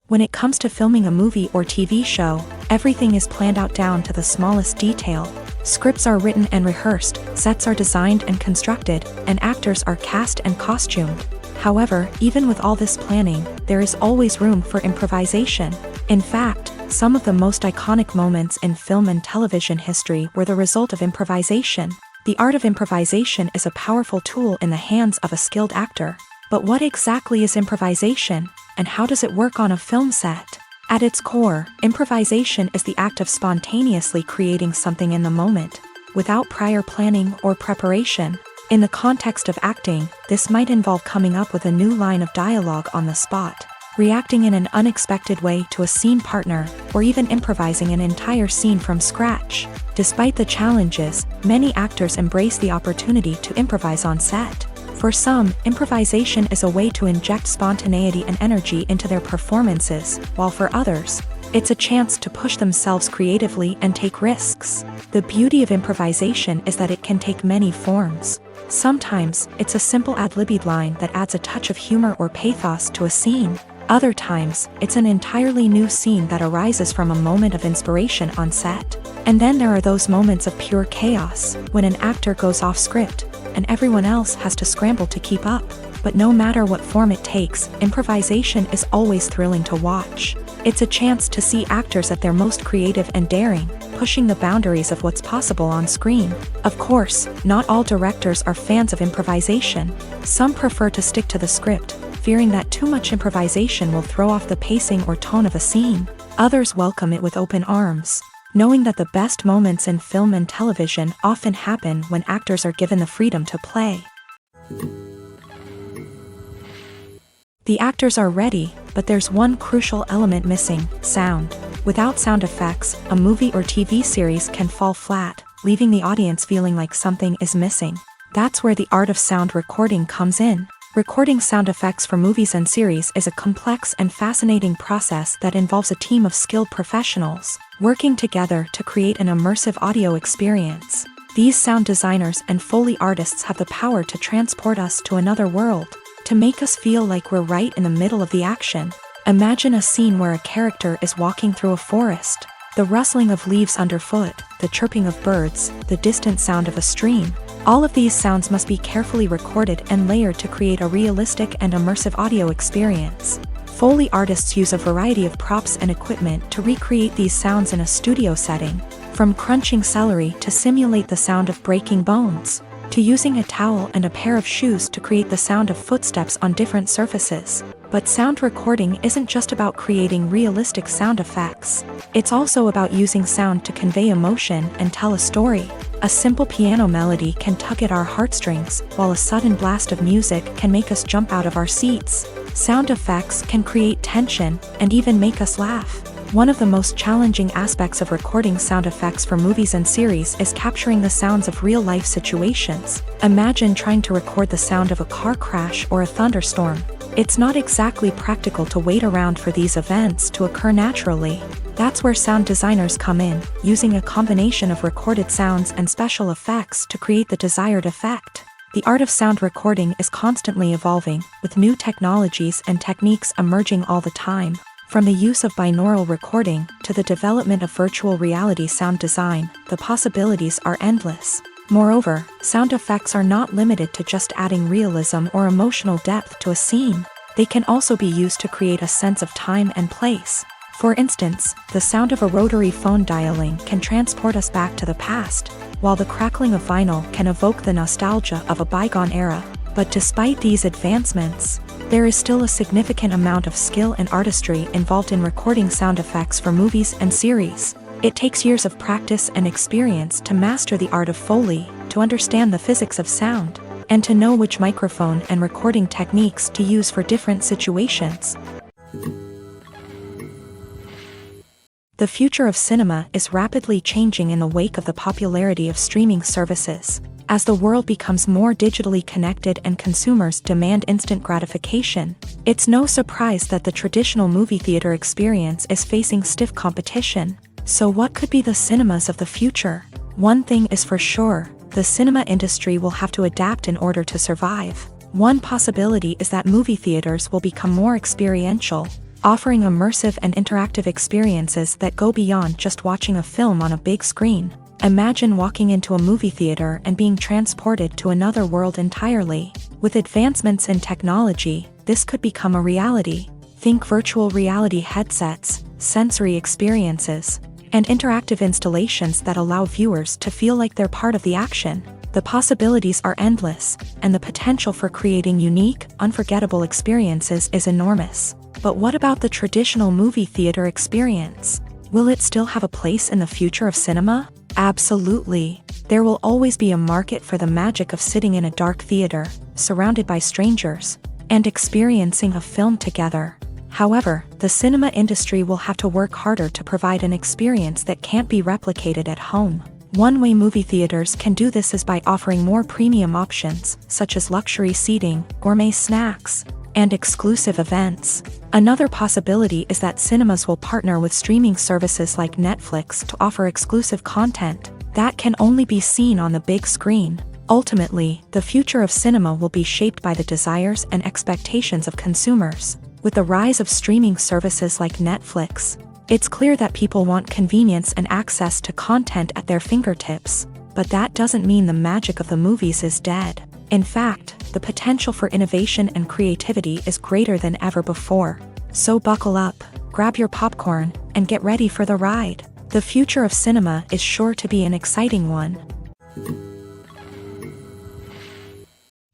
When it comes to filming a movie or TV show, everything is planned out down to the smallest detail. Scripts are written and rehearsed, sets are designed and constructed, and actors are cast and costumed. However, even with all this planning, there is always room for improvisation. In fact, some of the most iconic moments in film and television history were the result of improvisation. The art of improvisation is a powerful tool in the hands of a skilled actor. But what exactly is improvisation, and how does it work on a film set? At its core, improvisation is the act of spontaneously creating something in the moment, without prior planning or preparation. In the context of acting, this might involve coming up with a new line of dialogue on the spot, reacting in an unexpected way to a scene partner, or even improvising an entire scene from scratch. Despite the challenges, many actors embrace the opportunity to improvise on set. For some, improvisation is a way to inject spontaneity and energy into their performances, while for others, it's a chance to push themselves creatively and take risks. The beauty of improvisation is that it can take many forms. Sometimes, it's a simple ad-libbed line that adds a touch of humor or pathos to a scene. Other times, it's an entirely new scene that arises from a moment of inspiration on set. And then there are those moments of pure chaos, when an actor goes off script, and everyone else has to scramble to keep up. But no matter what form it takes, improvisation is always thrilling to watch. It's a chance to see actors at their most creative and daring, pushing the boundaries of what's possible on screen. Of course, not all directors are fans of improvisation. Some prefer to stick to the script, fearing that too much improvisation will throw off the pacing or tone of a scene. Others welcome it with open arms, knowing that the best moments in film and television often happen when actors are given the freedom to play. The actors are ready, but there's one crucial element missing: sound. Without sound effects, a movie or TV series can fall flat, leaving the audience feeling like something is missing. That's where the art of sound recording comes in. Recording sound effects for movies and series is a complex and fascinating process that involves a team of skilled professionals working together to create an immersive audio experience. These sound designers and Foley artists have the power to transport us to another world, to make us feel like we're right in the middle of the action. Imagine a scene where a character is walking through a forest. The rustling of leaves underfoot, the chirping of birds, the distant sound of a stream. All of these sounds must be carefully recorded and layered to create a realistic and immersive audio experience. Foley artists use a variety of props and equipment to recreate these sounds in a studio setting, from crunching celery to simulate the sound of breaking bones, to using a towel and a pair of shoes to create the sound of footsteps on different surfaces. But sound recording isn't just about creating realistic sound effects. It's also about using sound to convey emotion and tell a story. A simple piano melody can tug at our heartstrings, while a sudden blast of music can make us jump out of our seats. Sound effects can create tension and even make us laugh. One of the most challenging aspects of recording sound effects for movies and series is capturing the sounds of real-life situations. Imagine trying to record the sound of a car crash or a thunderstorm. It's not exactly practical to wait around for these events to occur naturally. That's where sound designers come in, using a combination of recorded sounds and special effects to create the desired effect. The art of sound recording is constantly evolving, with new technologies and techniques emerging all the time. From the use of binaural recording to the development of virtual reality sound design, the possibilities are endless. Moreover, sound effects are not limited to just adding realism or emotional depth to a scene. They can also be used to create a sense of time and place. For instance, the sound of a rotary phone dialing can transport us back to the past, while the crackling of vinyl can evoke the nostalgia of a bygone era. But despite these advancements, there is still a significant amount of skill and artistry involved in recording sound effects for movies and series. It takes years of practice and experience to master the art of Foley, to understand the physics of sound, and to know which microphone and recording techniques to use for different situations. The future of cinema is rapidly changing in the wake of the popularity of streaming services. As the world becomes more digitally connected and consumers demand instant gratification, it's no surprise that the traditional movie theater experience is facing stiff competition. So what could be the cinemas of the future? One thing is for sure, the cinema industry will have to adapt in order to survive. One possibility is that movie theaters will become more experiential, offering immersive and interactive experiences that go beyond just watching a film on a big screen. Imagine walking into a movie theater and being transported to another world entirely. With advancements in technology, this could become a reality. Think virtual reality headsets, sensory experiences, and interactive installations that allow viewers to feel like they're part of the action. The possibilities are endless, and the potential for creating unique, unforgettable experiences is enormous. But what about the traditional movie theater experience? Will it still have a place in the future of cinema? Absolutely. There will always be a market for the magic of sitting in a dark theater, surrounded by strangers, and experiencing a film together. However, the cinema industry will have to work harder to provide an experience that can't be replicated at home. One way movie theaters can do this is by offering more premium options, such as luxury seating, gourmet snacks, and exclusive events. Another possibility is that cinemas will partner with streaming services like Netflix to offer exclusive content that can only be seen on the big screen. Ultimately, the future of cinema will be shaped by the desires and expectations of consumers. With the rise of streaming services like Netflix, it's clear that people want convenience and access to content at their fingertips. But that doesn't mean the magic of the movies is dead. In fact, the potential for innovation and creativity is greater than ever before. So buckle up, grab your popcorn, and get ready for the ride. The future of cinema is sure to be an exciting one.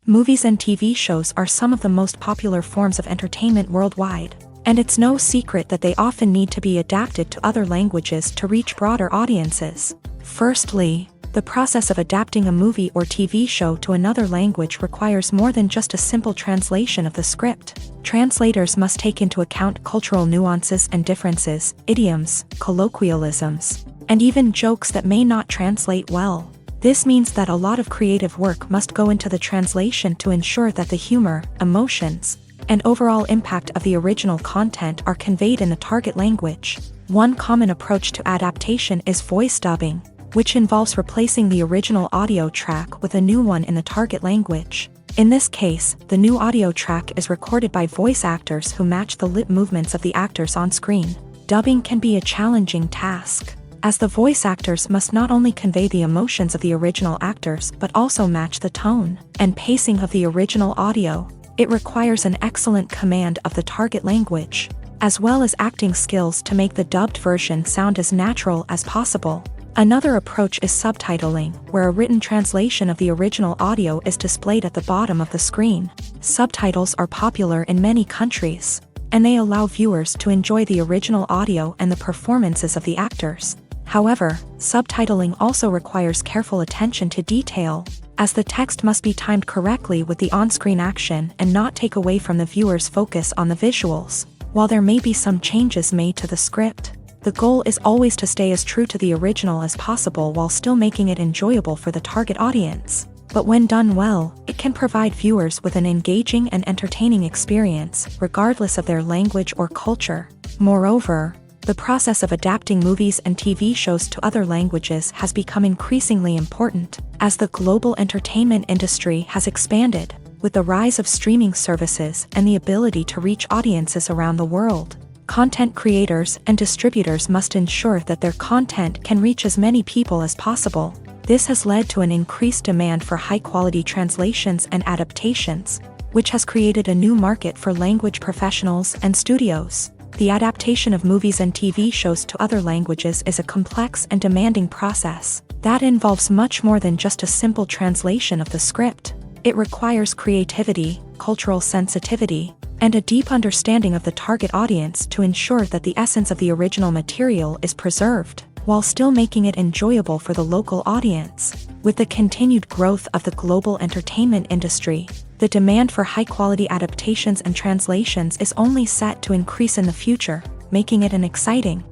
Movies and TV shows are some of the most popular forms of entertainment worldwide, and it's no secret that they often need to be adapted to other languages to reach broader audiences. Firstly, the process of adapting a movie or TV show to another language requires more than just a simple translation of the script. Translators must take into account cultural nuances and differences, idioms, colloquialisms, and even jokes that may not translate well. This means that a lot of creative work must go into the translation to ensure that the humor, emotions, and overall impact of the original content are conveyed in the target language. One common approach to adaptation is voice dubbing, which involves replacing the original audio track with a new one in the target language. In this case, the new audio track is recorded by voice actors who match the lip movements of the actors on screen. Dubbing can be a challenging task, as the voice actors must not only convey the emotions of the original actors but also match the tone and pacing of the original audio. It requires an excellent command of the target language, as well as acting skills to make the dubbed version sound as natural as possible. Another approach is subtitling, where a written translation of the original audio is displayed at the bottom of the screen. Subtitles are popular in many countries, and they allow viewers to enjoy the original audio and the performances of the actors. However, subtitling also requires careful attention to detail, as the text must be timed correctly with the on-screen action and not take away from the viewer's focus on the visuals. While there may be some changes made to the script, the goal is always to stay as true to the original as possible while still making it enjoyable for the target audience. But when done well, it can provide viewers with an engaging and entertaining experience, regardless of their language or culture. Moreover, the process of adapting movies and TV shows to other languages has become increasingly important, as the global entertainment industry has expanded, with the rise of streaming services and the ability to reach audiences around the world. Content creators and distributors must ensure that their content can reach as many people as possible. This has led to an increased demand for high-quality translations and adaptations, which has created a new market for language professionals and studios. The adaptation of movies and TV shows to other languages is a complex and demanding process that involves much more than just a simple translation of the script. It requires creativity, cultural sensitivity, and a deep understanding of the target audience to ensure that the essence of the original material is preserved, while still making it enjoyable for the local audience. With the continued growth of the global entertainment industry, the demand for high-quality adaptations and translations is only set to increase in the future, making it an exciting.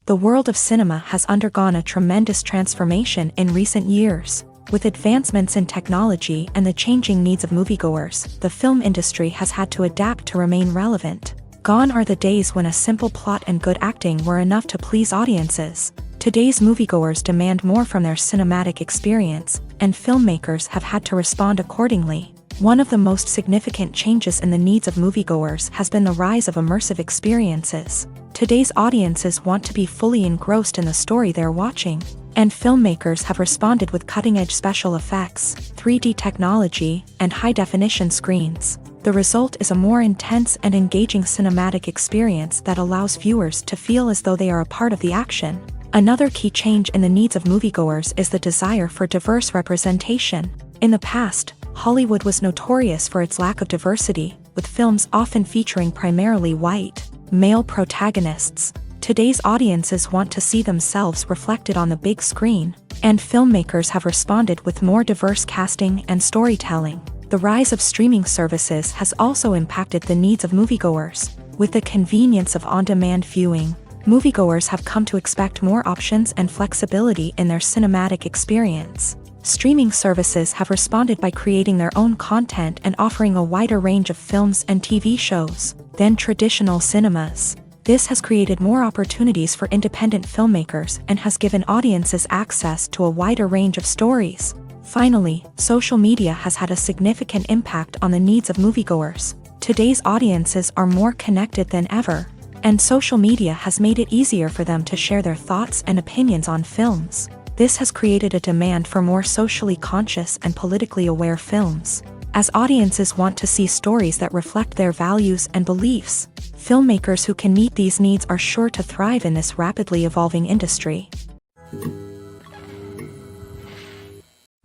The world of cinema has undergone a tremendous transformation in recent years. With advancements in technology and the changing needs of moviegoers, the film industry has had to adapt to remain relevant. Gone are the days when a simple plot and good acting were enough to please audiences. Today's moviegoers demand more from their cinematic experience, and filmmakers have had to respond accordingly. One of the most significant changes in the needs of moviegoers has been the rise of immersive experiences. Today's audiences want to be fully engrossed in the story they're watching, and filmmakers have responded with cutting-edge special effects, 3D technology, and high-definition screens. The result is a more intense and engaging cinematic experience that allows viewers to feel as though they are a part of the action. Another key change in the needs of moviegoers is the desire for diverse representation. In the past, Hollywood was notorious for its lack of diversity, with films often featuring primarily white, male protagonists. Today's audiences want to see themselves reflected on the big screen, and filmmakers have responded with more diverse casting and storytelling. The rise of streaming services has also impacted the needs of moviegoers. With the convenience of on-demand viewing, moviegoers have come to expect more options and flexibility in their cinematic experience. Streaming services have responded by creating their own content and offering a wider range of films and TV shows than traditional cinemas. This has created more opportunities for independent filmmakers and has given audiences access to a wider range of stories. Finally, social media has had a significant impact on the needs of moviegoers. Today's audiences are more connected than ever, and social media has made it easier for them to share their thoughts and opinions on films. This has created a demand for more socially conscious and politically aware films. As audiences want to see stories that reflect their values and beliefs, filmmakers who can meet these needs are sure to thrive in this rapidly evolving industry.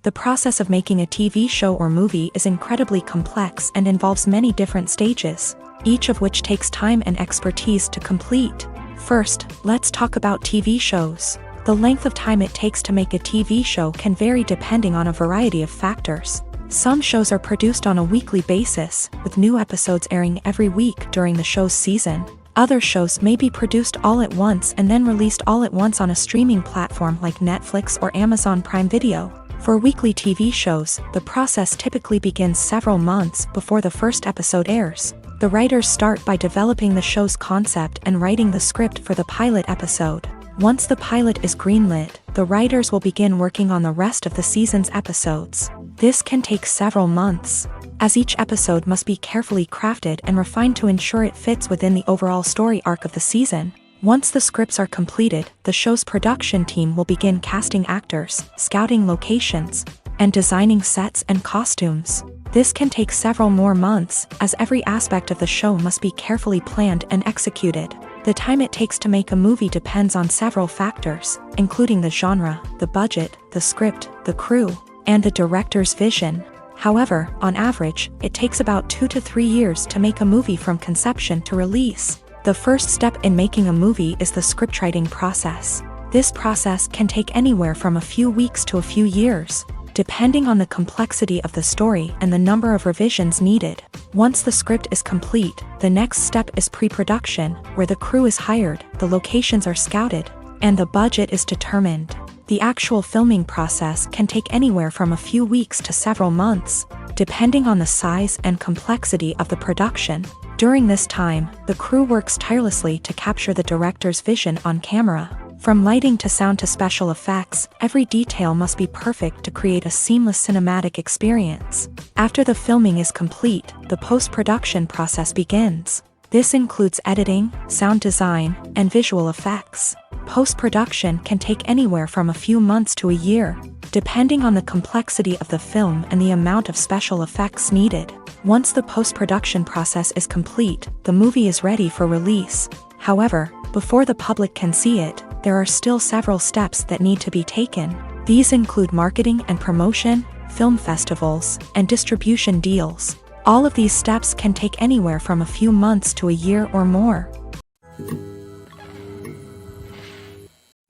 The process of making a TV show or movie is incredibly complex and involves many different stages, each of which takes time and expertise to complete. First, let's talk about TV shows. The length of time it takes to make a TV show can vary depending on a variety of factors. Some shows are produced on a weekly basis, with new episodes airing every week during the show's season. Other shows may be produced all at once and then released all at once on a streaming platform like Netflix or Amazon Prime Video. For weekly TV shows, the process typically begins several months before the first episode airs. The writers start by developing the show's concept and writing the script for the pilot episode. Once the pilot is greenlit, the writers will begin working on the rest of the season's episodes. This can take several months, as each episode must be carefully crafted and refined to ensure it fits within the overall story arc of the season. Once the scripts are completed, the show's production team will begin casting actors, scouting locations, and designing sets and costumes. This can take several more months, as every aspect of the show must be carefully planned and executed. The time it takes to make a movie depends on several factors, including the genre, the budget, the script, the crew, and the director's vision. However, on average, it takes about 2 to 3 years to make a movie from conception to release. The first step in making a movie is the scriptwriting process. This process can take anywhere from a few weeks to a few years, depending on the complexity of the story and the number of revisions needed. Once the script is complete, the next step is pre-production, where the crew is hired, the locations are scouted, and the budget is determined. The actual filming process can take anywhere from a few weeks to several months, depending on the size and complexity of the production. During this time, the crew works tirelessly to capture the director's vision on camera. From lighting to sound to special effects, every detail must be perfect to create a seamless cinematic experience. After the filming is complete, the post-production process begins. This includes editing, sound design, and visual effects. Post-production can take anywhere from a few months to a year, depending on the complexity of the film and the amount of special effects needed. Once the post-production process is complete, the movie is ready for release. However, before the public can see it, there are still several steps that need to be taken. These include marketing and promotion, film festivals, and distribution deals. All of these steps can take anywhere from a few months to a year or more.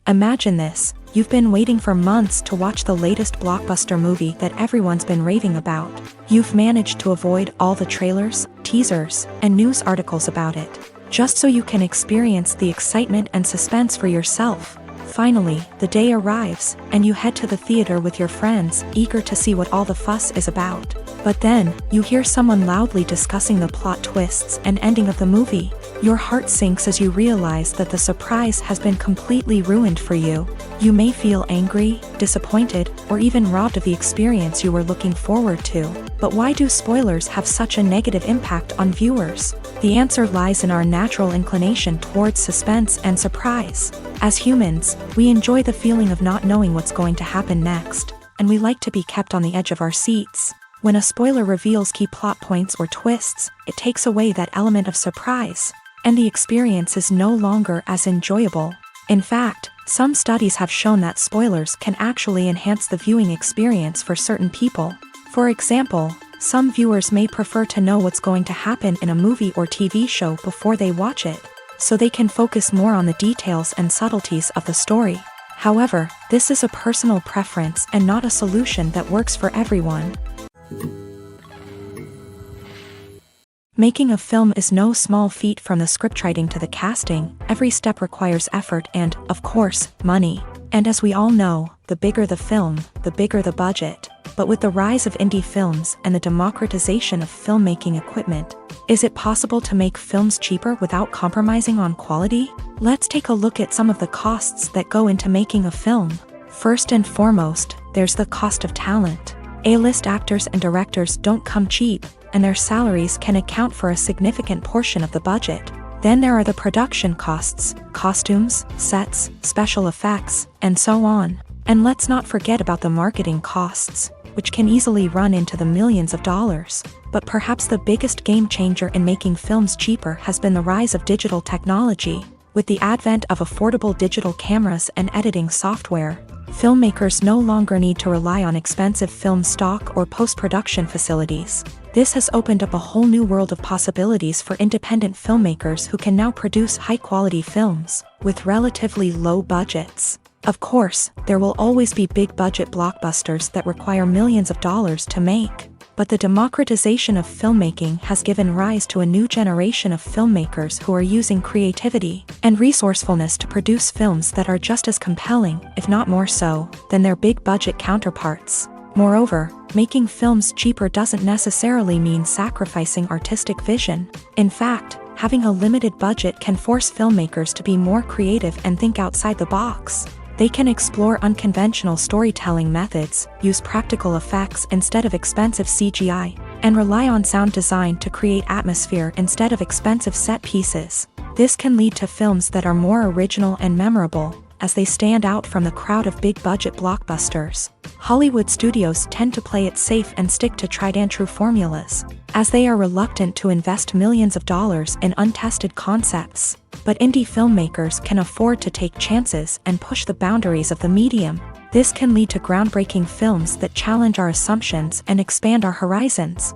Imagine this: you've been waiting for months to watch the latest blockbuster movie that everyone's been raving about. You've managed to avoid all the trailers, teasers, and news articles about it, just so you can experience the excitement and suspense for yourself. Finally, the day arrives, and you head to the theater with your friends, eager to see what all the fuss is about. But then, you hear someone loudly discussing the plot twists and ending of the movie. Your heart sinks as you realize that the surprise has been completely ruined for you. You may feel angry, disappointed, or even robbed of the experience you were looking forward to. But why do spoilers have such a negative impact on viewers? The answer lies in our natural inclination towards suspense and surprise. As humans, we enjoy the feeling of not knowing what's going to happen next, and we like to be kept on the edge of our seats. When a spoiler reveals key plot points or twists, it takes away that element of surprise, and the experience is no longer as enjoyable. In fact, some studies have shown that spoilers can actually enhance the viewing experience for certain people. For example, some viewers may prefer to know what's going to happen in a movie or TV show before they watch it, so they can focus more on the details and subtleties of the story. However, this is a personal preference and not a solution that works for everyone. Making a film is no small feat. From the scriptwriting to the casting, every step requires effort and, of course, money. And as we all know, the bigger the film, the bigger the budget. But with the rise of indie films and the democratization of filmmaking equipment, is it possible to make films cheaper without compromising on quality? Let's take a look at some of the costs that go into making a film. First and foremost, there's the cost of talent. A-list actors and directors don't come cheap, and their salaries can account for a significant portion of the budget. Then there are the production costs, costumes, sets, special effects, and so on. And let's not forget about the marketing costs, which can easily run into the millions of dollars. But perhaps the biggest game changer in making films cheaper has been the rise of digital technology. With the advent of affordable digital cameras and editing software, filmmakers no longer need to rely on expensive film stock or post-production facilities. This has opened up a whole new world of possibilities for independent filmmakers who can now produce high-quality films with relatively low budgets. Of course, there will always be big-budget blockbusters that require millions of dollars to make. But the democratization of filmmaking has given rise to a new generation of filmmakers who are using creativity and resourcefulness to produce films that are just as compelling, if not more so, than their big-budget counterparts. Moreover, making films cheaper doesn't necessarily mean sacrificing artistic vision. In fact, having a limited budget can force filmmakers to be more creative and think outside the box. They can explore unconventional storytelling methods, use practical effects instead of expensive CGI, and rely on sound design to create atmosphere instead of expensive set pieces. This can lead to films that are more original and memorable, as they stand out from the crowd of big-budget blockbusters. Hollywood studios tend to play it safe and stick to tried-and-true formulas, as they are reluctant to invest millions of dollars in untested concepts. But indie filmmakers can afford to take chances and push the boundaries of the medium. This can lead to groundbreaking films that challenge our assumptions and expand our horizons.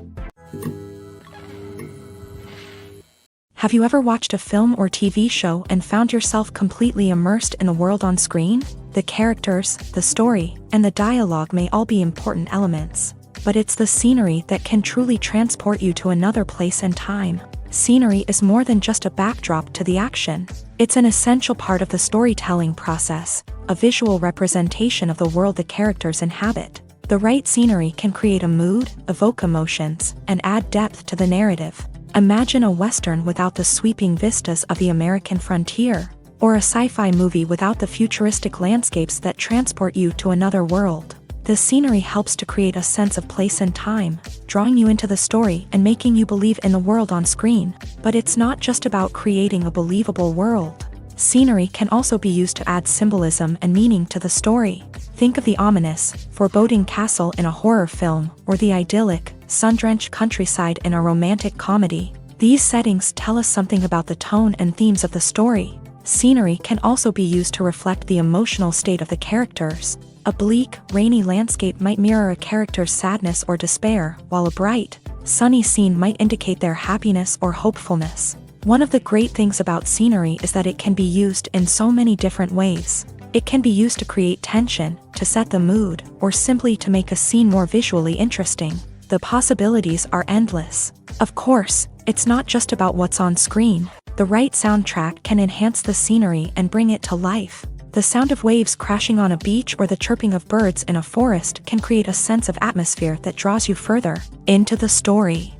Have you ever watched a film or TV show and found yourself completely immersed in the world on screen? The characters, the story, and the dialogue may all be important elements, but it's the scenery that can truly transport you to another place and time. Scenery is more than just a backdrop to the action. It's an essential part of the storytelling process, a visual representation of the world the characters inhabit. The right scenery can create a mood, evoke emotions, and add depth to the narrative. Imagine a Western without the sweeping vistas of the American frontier, or a sci-fi movie without the futuristic landscapes that transport you to another world. The scenery helps to create a sense of place and time, drawing you into the story and making you believe in the world on screen. But it's not just about creating a believable world. Scenery can also be used to add symbolism and meaning to the story. Think of the ominous, foreboding castle in a horror film, or the idyllic, sun-drenched countryside in a romantic comedy. These settings tell us something about the tone and themes of the story. Scenery can also be used to reflect the emotional state of the characters. A bleak, rainy landscape might mirror a character's sadness or despair, while a bright, sunny scene might indicate their happiness or hopefulness. One of the great things about scenery is that it can be used in so many different ways. It can be used to create tension, to set the mood, or simply to make a scene more visually interesting. The possibilities are endless. Of course, it's not just about what's on screen. The right soundtrack can enhance the scenery and bring it to life. The sound of waves crashing on a beach or the chirping of birds in a forest can create a sense of atmosphere that draws you further into the story.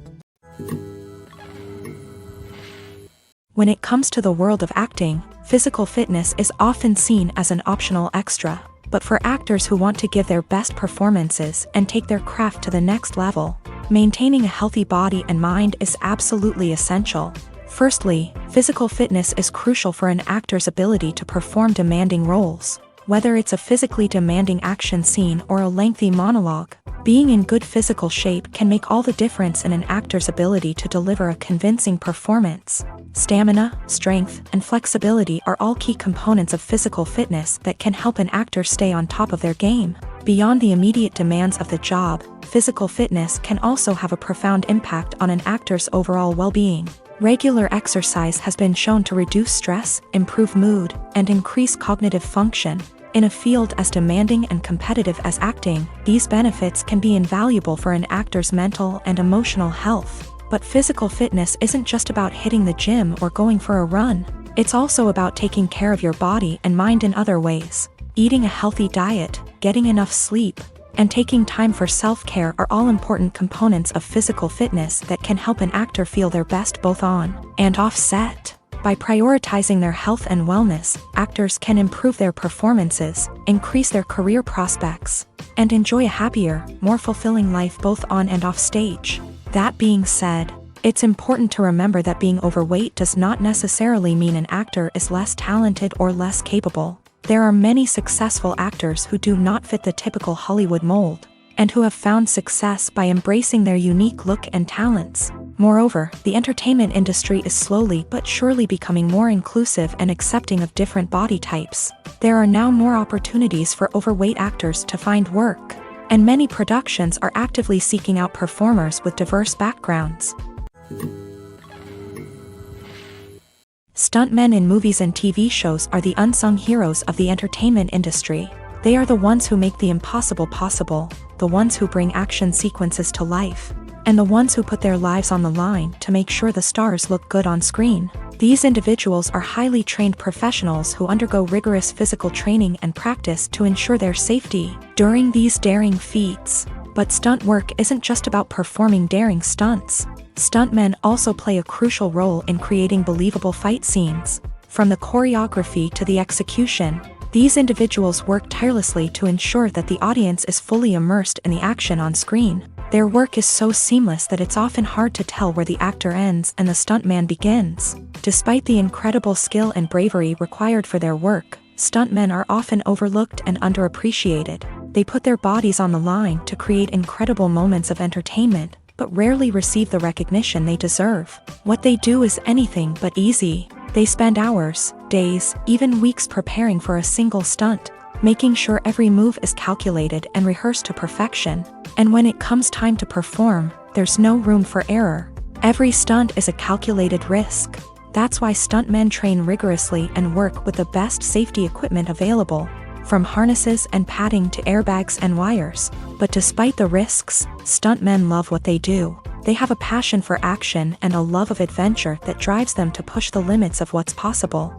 When it comes to the world of acting, physical fitness is often seen as an optional extra. But for actors who want to give their best performances and take their craft to the next level, maintaining a healthy body and mind is absolutely essential. Firstly, physical fitness is crucial for an actor's ability to perform demanding roles. Whether it's a physically demanding action scene or a lengthy monologue, being in good physical shape can make all the difference in an actor's ability to deliver a convincing performance. Stamina, strength, and flexibility are all key components of physical fitness that can help an actor stay on top of their game. Beyond the immediate demands of the job, physical fitness can also have a profound impact on an actor's overall well-being. Regular exercise has been shown to reduce stress, improve mood, and increase cognitive function. In a field as demanding and competitive as acting, these benefits can be invaluable for an actor's mental and emotional health. But physical fitness isn't just about hitting the gym or going for a run. It's also about taking care of your body and mind in other ways. Eating a healthy diet, getting enough sleep, and taking time for self-care are all important components of physical fitness that can help an actor feel their best both on and off set. By prioritizing their health and wellness, actors can improve their performances, increase their career prospects, and enjoy a happier, more fulfilling life both on and off stage. That being said, it's important to remember that being overweight does not necessarily mean an actor is less talented or less capable. There are many successful actors who do not fit the typical Hollywood mold, and who have found success by embracing their unique look and talents. Moreover, the entertainment industry is slowly but surely becoming more inclusive and accepting of different body types. There are now more opportunities for overweight actors to find work, and many productions are actively seeking out performers with diverse backgrounds. Stuntmen in movies and TV shows are the unsung heroes of the entertainment industry. They are the ones who make the impossible possible, the ones who bring action sequences to life, and the ones who put their lives on the line to make sure the stars look good on screen. These individuals are highly trained professionals who undergo rigorous physical training and practice to ensure their safety during these daring feats. But stunt work isn't just about performing daring stunts. Stuntmen also play a crucial role in creating believable fight scenes. From the choreography to the execution, these individuals work tirelessly to ensure that the audience is fully immersed in the action on screen. Their work is so seamless that it's often hard to tell where the actor ends and the stuntman begins. Despite the incredible skill and bravery required for their work, stuntmen are often overlooked and underappreciated. They put their bodies on the line to create incredible moments of entertainment, but rarely receive the recognition they deserve. What they do is anything but easy. They spend hours, days, even weeks preparing for a single stunt, making sure every move is calculated and rehearsed to perfection. And when it comes time to perform, there's no room for error. Every stunt is a calculated risk. That's why stuntmen train rigorously and work with the best safety equipment available, from harnesses and padding to airbags and wires. But despite the risks, stuntmen love what they do. They have a passion for action and a love of adventure that drives them to push the limits of what's possible.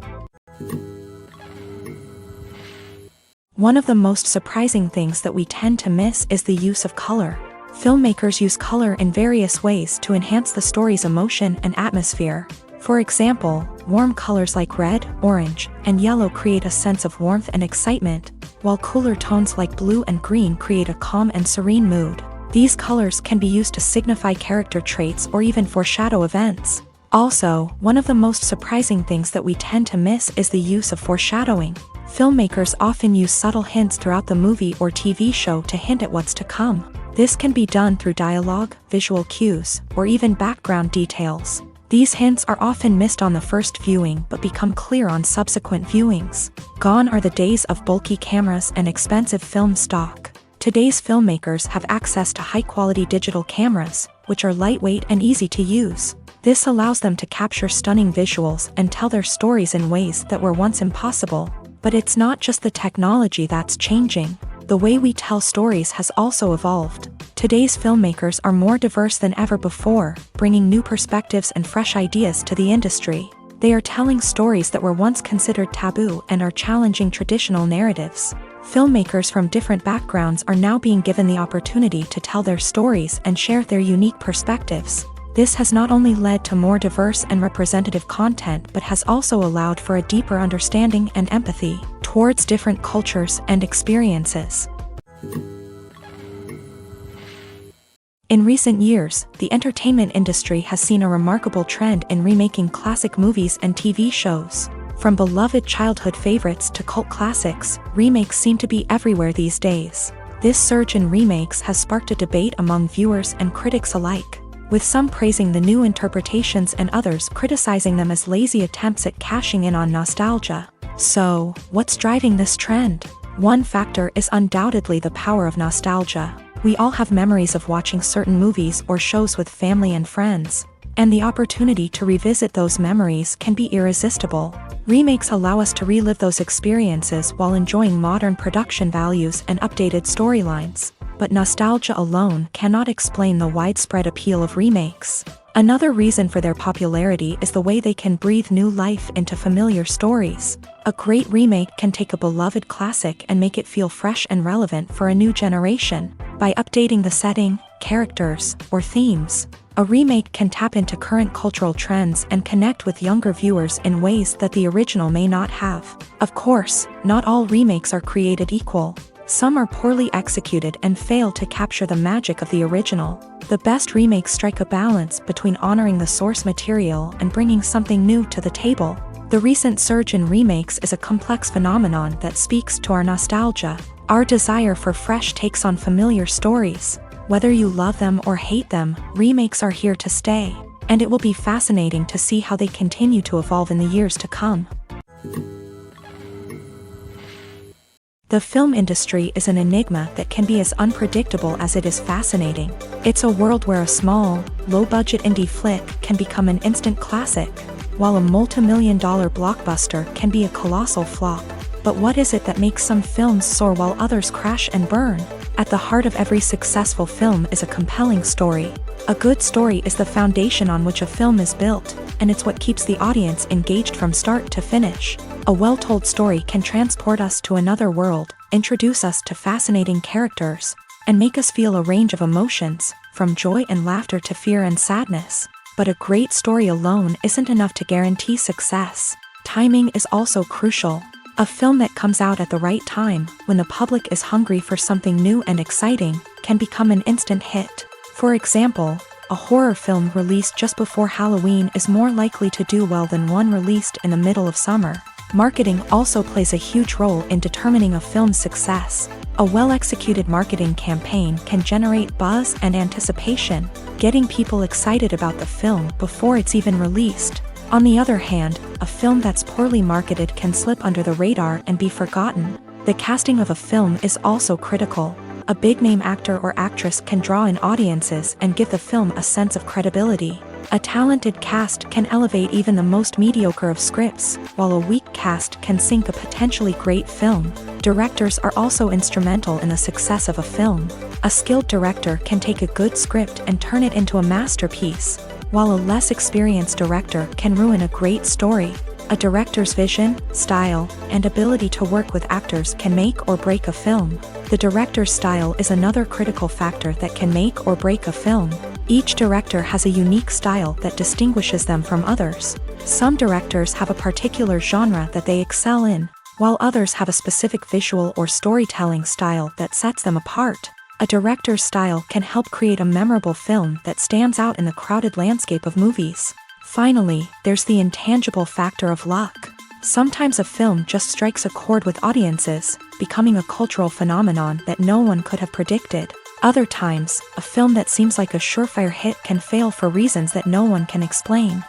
One of the most surprising things that we tend to miss is the use of color. Filmmakers use color in various ways to enhance the story's emotion and atmosphere. For example, warm colors like red, orange, and yellow create a sense of warmth and excitement, while cooler tones like blue and green create a calm and serene mood. These colors can be used to signify character traits or even foreshadow events. Also, one of the most surprising things that we tend to miss is the use of foreshadowing. Filmmakers often use subtle hints throughout the movie or TV show to hint at what's to come. This can be done through dialogue, visual cues, or even background details. These hints are often missed on the first viewing but become clear on subsequent viewings. Gone are the days of bulky cameras and expensive film stock. Today's filmmakers have access to high-quality digital cameras, which are lightweight and easy to use. This allows them to capture stunning visuals and tell their stories in ways that were once impossible. But it's not just the technology that's changing. The way we tell stories has also evolved. Today's filmmakers are more diverse than ever before, bringing new perspectives and fresh ideas to the industry. They are telling stories that were once considered taboo and are challenging traditional narratives. Filmmakers from different backgrounds are now being given the opportunity to tell their stories and share their unique perspectives. This has not only led to more diverse and representative content but has also allowed for a deeper understanding and empathy towards different cultures and experiences. In recent years, the entertainment industry has seen a remarkable trend in remaking classic movies and TV shows. From beloved childhood favorites to cult classics, remakes seem to be everywhere these days. This surge in remakes has sparked a debate among viewers and critics alike, with some praising the new interpretations and others criticizing them as lazy attempts at cashing in on nostalgia. So, what's driving this trend? One factor is undoubtedly the power of nostalgia. We all have memories of watching certain movies or shows with family and friends, and the opportunity to revisit those memories can be irresistible. Remakes allow us to relive those experiences while enjoying modern production values and updated storylines. But nostalgia alone cannot explain the widespread appeal of remakes. Another reason for their popularity is the way they can breathe new life into familiar stories. A great remake can take a beloved classic and make it feel fresh and relevant for a new generation. By updating the setting, characters, or themes, a remake can tap into current cultural trends and connect with younger viewers in ways that the original may not have. Of course, not all remakes are created equal. Some are poorly executed and fail to capture the magic of the original. The best remakes strike a balance between honoring the source material and bringing something new to the table. The recent surge in remakes is a complex phenomenon that speaks to our nostalgia, our desire for fresh takes on familiar stories. Whether you love them or hate them, remakes are here to stay, and it will be fascinating to see how they continue to evolve in the years to come. The film industry is an enigma that can be as unpredictable as it is fascinating. It's a world where a small, low-budget indie flick can become an instant classic, while a multi-million-dollar blockbuster can be a colossal flop. But what is it that makes some films soar while others crash and burn? At the heart of every successful film is a compelling story. A good story is the foundation on which a film is built, and it's what keeps the audience engaged from start to finish. A well-told story can transport us to another world, introduce us to fascinating characters, and make us feel a range of emotions, from joy and laughter to fear and sadness. But a great story alone isn't enough to guarantee success. Timing is also crucial. A film that comes out at the right time, when the public is hungry for something new and exciting, can become an instant hit. For example, a horror film released just before Halloween is more likely to do well than one released in the middle of summer. Marketing also plays a huge role in determining a film's success. A well-executed marketing campaign can generate buzz and anticipation, getting people excited about the film before it's even released. On the other hand, a film that's poorly marketed can slip under the radar and be forgotten. The casting of a film is also critical. A big-name actor or actress can draw in audiences and give the film a sense of credibility. A talented cast can elevate even the most mediocre of scripts, while a weak cast can sink a potentially great film. Directors are also instrumental in the success of a film. A skilled director can take a good script and turn it into a masterpiece, while a less experienced director can ruin a great story. A director's vision, style, and ability to work with actors can make or break a film. The director's style is another critical factor that can make or break a film. Each director has a unique style that distinguishes them from others. Some directors have a particular genre that they excel in, while others have a specific visual or storytelling style that sets them apart. A director's style can help create a memorable film that stands out in the crowded landscape of movies. Finally, there's the intangible factor of luck. Sometimes a film just strikes a chord with audiences, becoming a cultural phenomenon that no one could have predicted. Other times, a film that seems like a surefire hit can fail for reasons that no one can explain.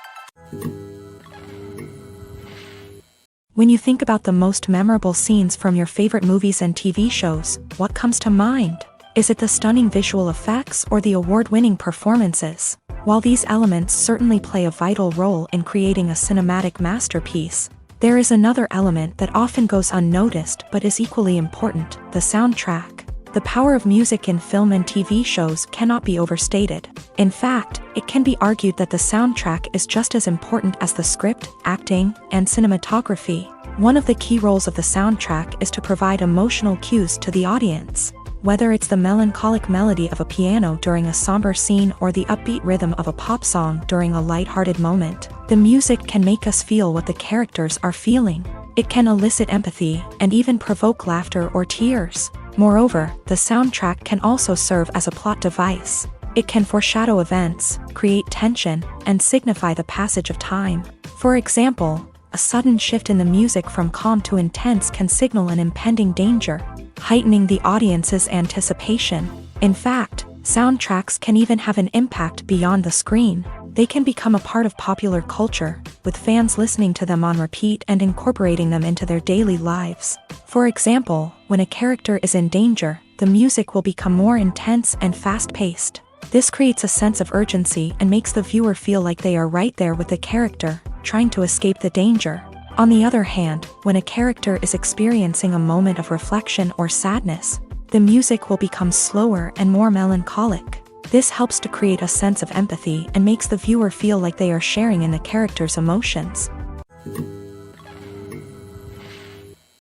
When you think about the most memorable scenes from your favorite movies and TV shows, what comes to mind? Is it the stunning visual effects or the award-winning performances? While these elements certainly play a vital role in creating a cinematic masterpiece, there is another element that often goes unnoticed but is equally important: the soundtrack. The power of music in film and TV shows cannot be overstated. In fact, it can be argued that the soundtrack is just as important as the script, acting, and cinematography. One of the key roles of the soundtrack is to provide emotional cues to the audience. Whether it's the melancholic melody of a piano during a somber scene or the upbeat rhythm of a pop song during a light-hearted moment, the music can make us feel what the characters are feeling. It can elicit empathy and even provoke laughter or tears. Moreover, the soundtrack can also serve as a plot device. It can foreshadow events, create tension, and signify the passage of time. For example, a sudden shift in the music from calm to intense can signal an impending danger, heightening the audience's anticipation. In fact, soundtracks can even have an impact beyond the screen. They can become a part of popular culture, with fans listening to them on repeat and incorporating them into their daily lives. For example, when a character is in danger, the music will become more intense and fast-paced. This creates a sense of urgency and makes the viewer feel like they are right there with the character, trying to escape the danger. On the other hand, when a character is experiencing a moment of reflection or sadness, the music will become slower and more melancholic. This helps to create a sense of empathy and makes the viewer feel like they are sharing in the character's emotions.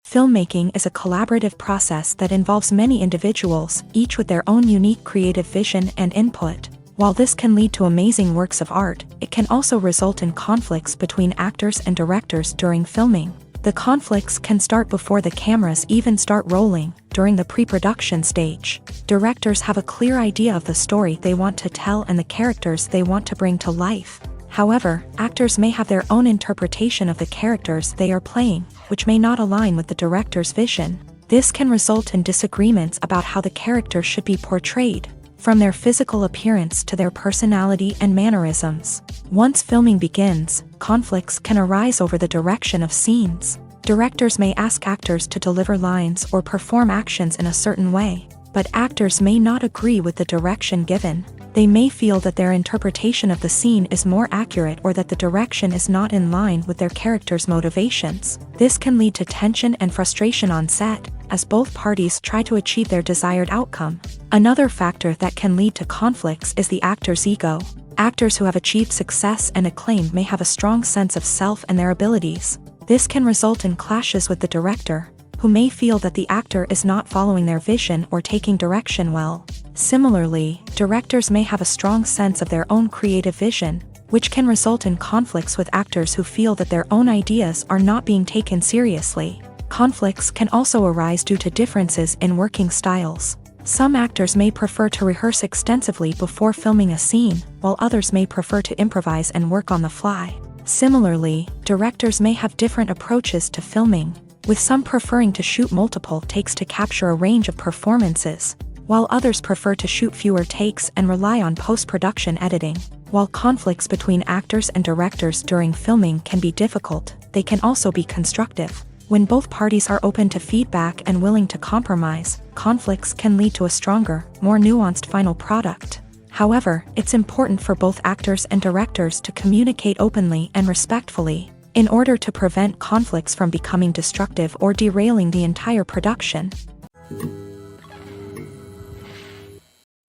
Filmmaking is a collaborative process that involves many individuals, each with their own unique creative vision and input. While this can lead to amazing works of art, it can also result in conflicts between actors and directors during filming. The conflicts can start before the cameras even start rolling, during the pre-production stage. Directors have a clear idea of the story they want to tell and the characters they want to bring to life. However, actors may have their own interpretation of the characters they are playing, which may not align with the director's vision. This can result in disagreements about how the character should be portrayed, from their physical appearance to their personality and mannerisms. Once filming begins, conflicts can arise over the direction of scenes. Directors may ask actors to deliver lines or perform actions in a certain way, but actors may not agree with the direction given. They may feel that their interpretation of the scene is more accurate or that the direction is not in line with their character's motivations. This can lead to tension and frustration on set, as both parties try to achieve their desired outcome. Another factor that can lead to conflicts is the actor's ego. Actors who have achieved success and acclaim may have a strong sense of self and their abilities. This can result in clashes with the director, who may feel that the actor is not following their vision or taking direction well. Similarly, directors may have a strong sense of their own creative vision, which can result in conflicts with actors who feel that their own ideas are not being taken seriously. Conflicts can also arise due to differences in working styles. Some actors may prefer to rehearse extensively before filming a scene, while others may prefer to improvise and work on the fly. Similarly, directors may have different approaches to filming, with some preferring to shoot multiple takes to capture a range of performances, while others prefer to shoot fewer takes and rely on post-production editing. While conflicts between actors and directors during filming can be difficult, they can also be constructive. When both parties are open to feedback and willing to compromise, conflicts can lead to a stronger, more nuanced final product. However, it's important for both actors and directors to communicate openly and respectfully, in order to prevent conflicts from becoming destructive or derailing the entire production.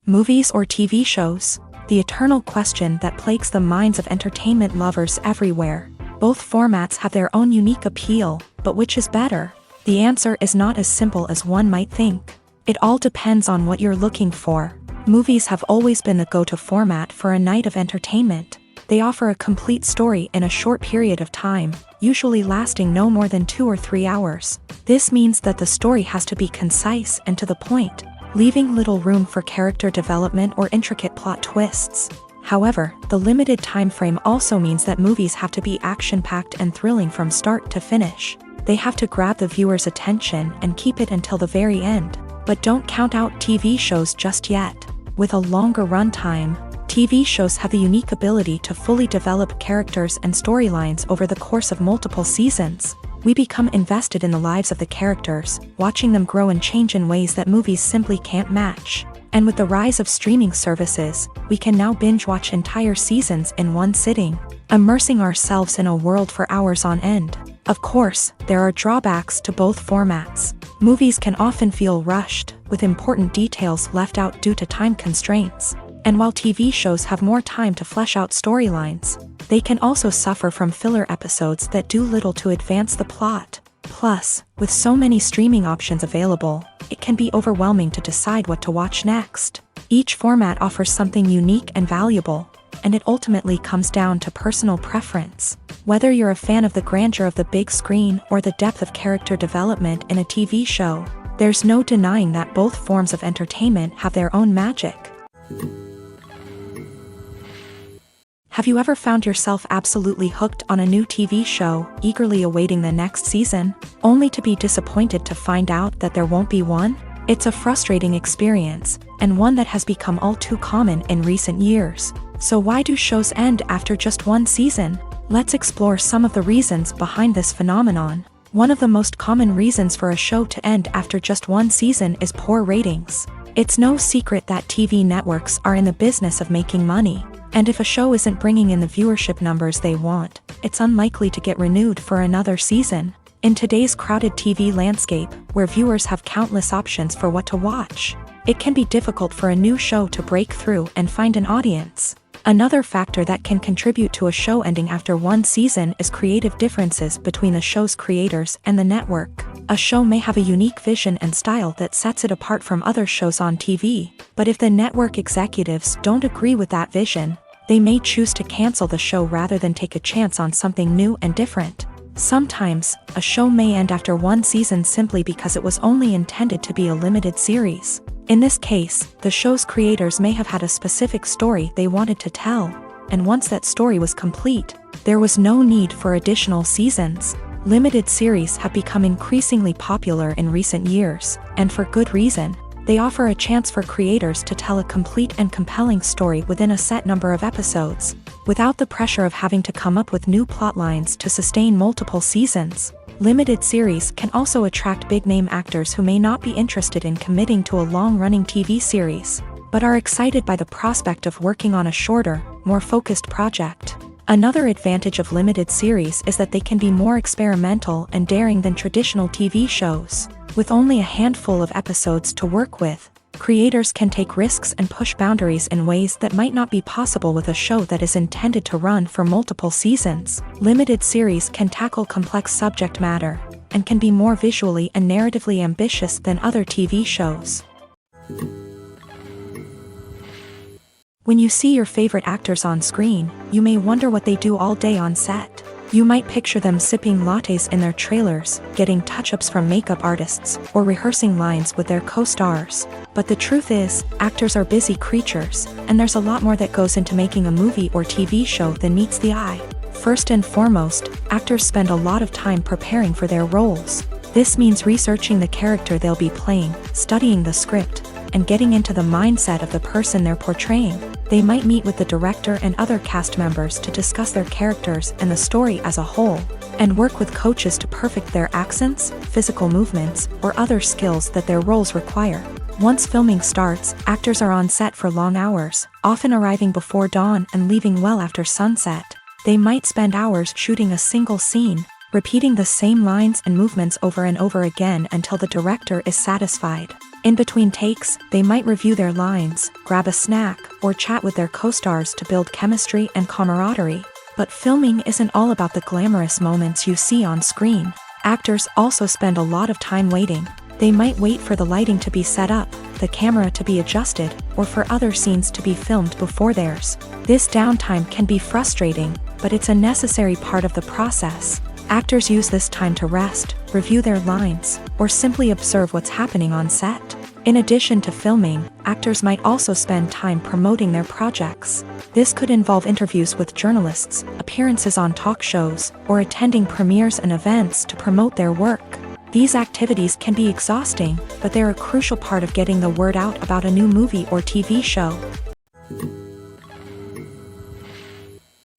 Movies or TV shows? The eternal question that plagues the minds of entertainment lovers everywhere. Both formats have their own unique appeal, but which is better? The answer is not as simple as one might think. It all depends on what you're looking for. Movies have always been the go-to format for a night of entertainment. They offer a complete story in a short period of time, usually lasting no more than 2 or 3 hours. This means that the story has to be concise and to the point. leaving little room for character development or intricate plot twists. However, the limited time frame also means that movies have to be action-packed and thrilling from start to finish. They have to grab the viewer's attention and keep it until the very end. But don't count out TV shows just yet. With a longer runtime, TV shows have the unique ability to fully develop characters and storylines over the course of multiple seasons. We become invested in the lives of the characters, watching them grow and change in ways that movies simply can't match. And with the rise of streaming services, we can now binge-watch entire seasons in one sitting, immersing ourselves in a world for hours on end. Of course, there are drawbacks to both formats. Movies can often feel rushed, with important details left out due to time constraints. And while TV shows have more time to flesh out storylines, they can also suffer from filler episodes that do little to advance the plot. Plus, with so many streaming options available, it can be overwhelming to decide what to watch next. Each format offers something unique and valuable, and it ultimately comes down to personal preference. Whether you're a fan of the grandeur of the big screen or the depth of character development in a TV show, there's no denying that both forms of entertainment have their own magic. Have you ever found yourself absolutely hooked on a new TV show, eagerly awaiting the next season, only to be disappointed to find out that there won't be one? It's a frustrating experience, and one that has become all too common in recent years. So why do shows end after just one season? Let's explore some of the reasons behind this phenomenon. One of the most common reasons for a show to end after just one season is poor ratings. It's no secret that TV networks are in the business of making money. And if a show isn't bringing in the viewership numbers they want, it's unlikely to get renewed for another season. In today's crowded TV landscape, where viewers have countless options for what to watch, it can be difficult for a new show to break through and find an audience. Another factor that can contribute to a show ending after one season is creative differences between the show's creators and the network. A show may have a unique vision and style that sets it apart from other shows on TV, but if the network executives don't agree with that vision, they may choose to cancel the show rather than take a chance on something new and different. Sometimes, a show may end after one season simply because it was only intended to be a limited series. In this case, the show's creators may have had a specific story they wanted to tell, and once that story was complete, there was no need for additional seasons. Limited series have become increasingly popular in recent years, and for good reason. They offer a chance for creators to tell a complete and compelling story within a set number of episodes, without the pressure of having to come up with new plotlines to sustain multiple seasons. Limited series can also attract big-name actors who may not be interested in committing to a long-running TV series, but are excited by the prospect of working on a shorter, more focused project. Another advantage of limited series is that they can be more experimental and daring than traditional TV shows. With only a handful of episodes to work with, creators can take risks and push boundaries in ways that might not be possible with a show that is intended to run for multiple seasons. Limited series can tackle complex subject matter, and can be more visually and narratively ambitious than other TV shows. When you see your favorite actors on screen, you may wonder what they do all day on set. You might picture them sipping lattes in their trailers, getting touch-ups from makeup artists, or rehearsing lines with their co-stars. But the truth is, actors are busy creatures, and there's a lot more that goes into making a movie or TV show than meets the eye. First and foremost, actors spend a lot of time preparing for their roles. This means researching the character they'll be playing, studying the script, and getting into the mindset of the person they're portraying. They might meet with the director and other cast members to discuss their characters and the story as a whole, and work with coaches to perfect their accents, physical movements, or other skills that their roles require. Once filming starts, actors are on set for long hours, often arriving before dawn and leaving well after sunset. They might spend hours shooting a single scene, repeating the same lines and movements over and over again until the director is satisfied. In between takes, they might review their lines, grab a snack, or chat with their co-stars to build chemistry and camaraderie. But filming isn't all about the glamorous moments you see on screen. Actors also spend a lot of time waiting. They might wait for the lighting to be set up, the camera to be adjusted, or for other scenes to be filmed before theirs. This downtime can be frustrating, but it's a necessary part of the process. Actors use this time to rest, review their lines, or simply observe what's happening on set. In addition to filming, actors might also spend time promoting their projects. This could involve interviews with journalists, appearances on talk shows, or attending premieres and events to promote their work. These activities can be exhausting, but they're a crucial part of getting the word out about a new movie or TV show.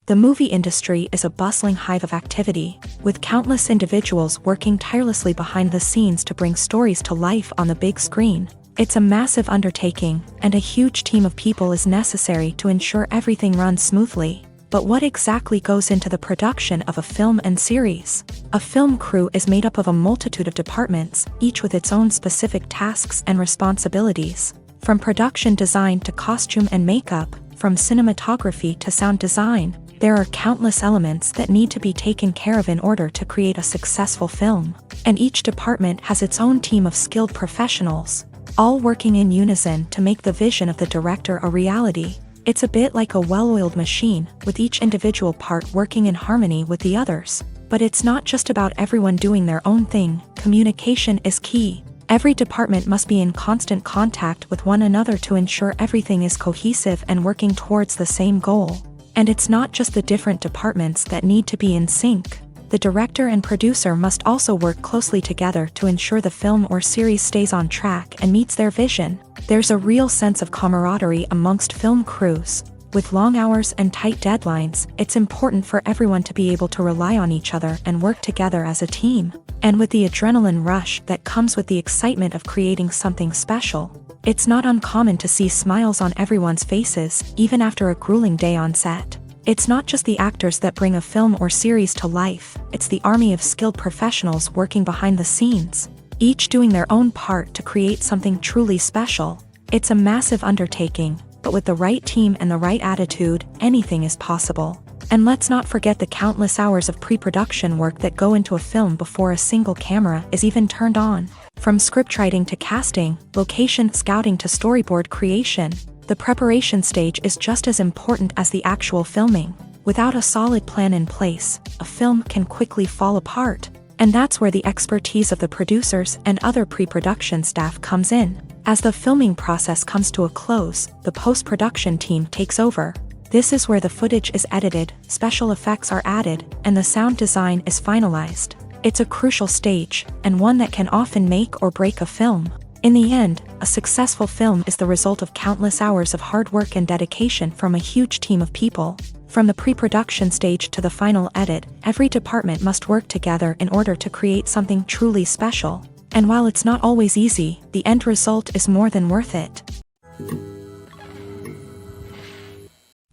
The movie industry is a bustling hive of activity, with countless individuals working tirelessly behind the scenes to bring stories to life on the big screen. It's a massive undertaking, and a huge team of people is necessary to ensure everything runs smoothly. But what exactly goes into the production of a film and series? A film crew is made up of a multitude of departments, each with its own specific tasks and responsibilities. From production design to costume and makeup, from cinematography to sound design, there are countless elements that need to be taken care of in order to create a successful film. And each department has its own team of skilled professionals, all working in unison to make the vision of the director a reality. It's a bit like a well-oiled machine, with each individual part working in harmony with the others. But it's not just about everyone doing their own thing. Communication is key. Every department must be in constant contact with one another to ensure everything is cohesive and working towards the same goal. And it's not just the different departments that need to be in sync. The director and producer must also work closely together to ensure the film or series stays on track and meets their vision. There's a real sense of camaraderie amongst film crews. With long hours and tight deadlines, it's important for everyone to be able to rely on each other and work together as a team. And with the adrenaline rush that comes with the excitement of creating something special, it's not uncommon to see smiles on everyone's faces, even after a grueling day on set. It's not just the actors that bring a film or series to life, it's the army of skilled professionals working behind the scenes, each doing their own part to create something truly special. It's a massive undertaking, but with the right team and the right attitude, anything is possible. And let's not forget the countless hours of pre-production work that go into a film before a single camera is even turned on. From scriptwriting to casting, location scouting to storyboard creation, the preparation stage is just as important as the actual filming. Without a solid plan in place, a film can quickly fall apart. And that's where the expertise of the producers and other pre-production staff comes in. As the filming process comes to a close, the post-production team takes over. This is where the footage is edited, special effects are added, and the sound design is finalized. It's a crucial stage, and one that can often make or break a film. In the end, a successful film is the result of countless hours of hard work and dedication from a huge team of people. From the pre-production stage to the final edit, every department must work together in order to create something truly special. And while it's not always easy, the end result is more than worth it.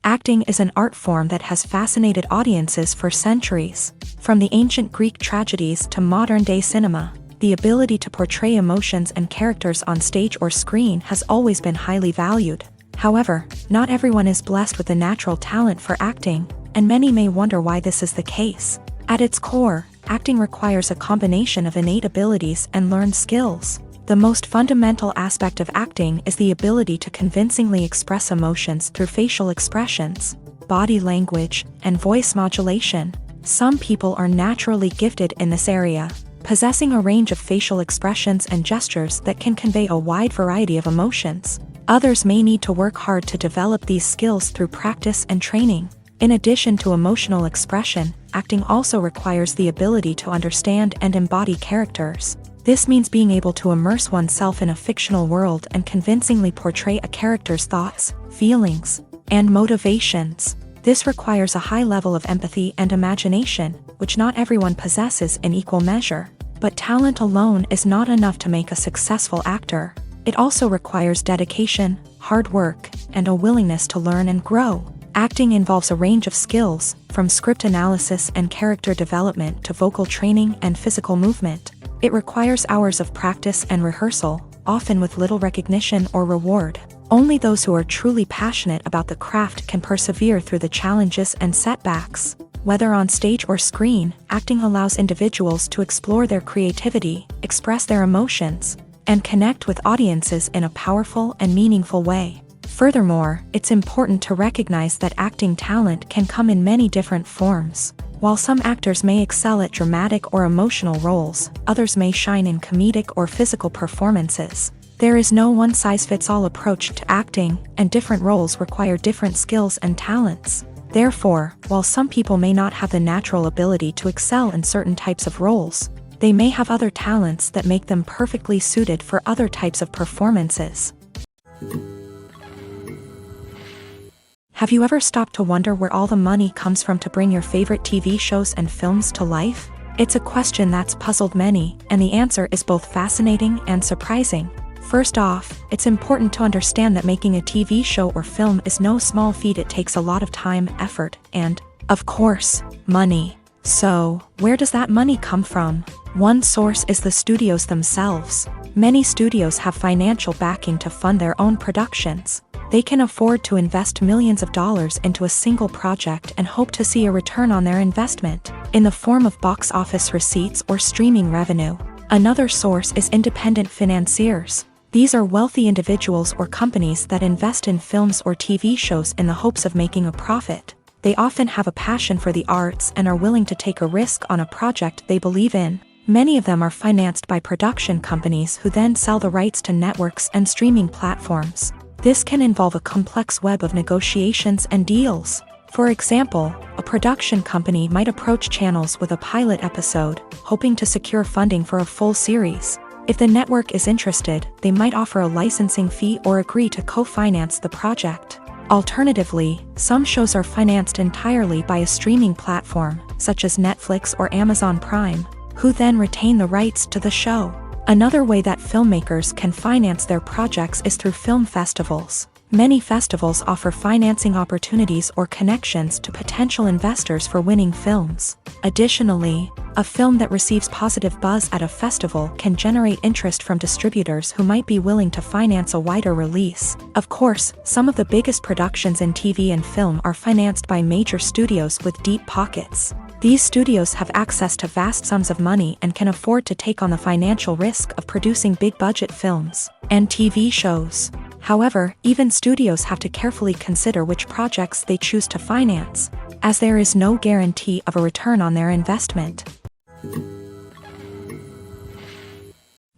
Acting is an art form that has fascinated audiences for centuries. From the ancient Greek tragedies to modern-day cinema, the ability to portray emotions and characters on stage or screen has always been highly valued. However, not everyone is blessed with a natural talent for acting, and many may wonder why this is the case. At its core, acting requires a combination of innate abilities and learned skills. The most fundamental aspect of acting is the ability to convincingly express emotions through facial expressions, body language, and voice modulation. Some people are naturally gifted in this area, possessing a range of facial expressions and gestures that can convey a wide variety of emotions. Others may need to work hard to develop these skills through practice and training. In addition to emotional expression, acting also requires the ability to understand and embody characters. This means being able to immerse oneself in a fictional world and convincingly portray a character's thoughts, feelings, and motivations. This requires a high level of empathy and imagination, which not everyone possesses in equal measure. But talent alone is not enough to make a successful actor. It also requires dedication, hard work, and a willingness to learn and grow. Acting involves a range of skills, from script analysis and character development to vocal training and physical movement. It requires hours of practice and rehearsal, often with little recognition or reward. Only those who are truly passionate about the craft can persevere through the challenges and setbacks. Whether on stage or screen, acting allows individuals to explore their creativity, express their emotions, and connect with audiences in a powerful and meaningful way. Furthermore, it's important to recognize that acting talent can come in many different forms. While some actors may excel at dramatic or emotional roles, others may shine in comedic or physical performances. There is no one-size-fits-all approach to acting, and different roles require different skills and talents. Therefore, while some people may not have the natural ability to excel in certain types of roles, they may have other talents that make them perfectly suited for other types of performances. Have you ever stopped to wonder where all the money comes from to bring your favorite TV shows and films to life? It's a question that's puzzled many, and the answer is both fascinating and surprising. First off, it's important to understand that making a TV show or film is no small feat. It takes a lot of time, effort, and, of course, money. So, where does that money come from? One source is the studios themselves. Many studios have financial backing to fund their own productions. They can afford to invest millions of dollars into a single project and hope to see a return on their investment, in the form of box office receipts or streaming revenue. Another source is independent financiers. These are wealthy individuals or companies that invest in films or TV shows in the hopes of making a profit. They often have a passion for the arts and are willing to take a risk on a project they believe in. Many of them are financed by production companies who then sell the rights to networks and streaming platforms. This can involve a complex web of negotiations and deals. For example, a production company might approach channels with a pilot episode, hoping to secure funding for a full series. If the network is interested, they might offer a licensing fee or agree to co-finance the project. Alternatively, some shows are financed entirely by a streaming platform, such as Netflix or Amazon Prime, who then retain the rights to the show. Another way that filmmakers can finance their projects is through film festivals. Many festivals offer financing opportunities or connections to potential investors for winning films. Additionally, a film that receives positive buzz at a festival can generate interest from distributors who might be willing to finance a wider release. Of course, some of the biggest productions in TV and film are financed by major studios with deep pockets. These studios have access to vast sums of money and can afford to take on the financial risk of producing big-budget films and TV shows. However, even studios have to carefully consider which projects they choose to finance, as there is no guarantee of a return on their investment.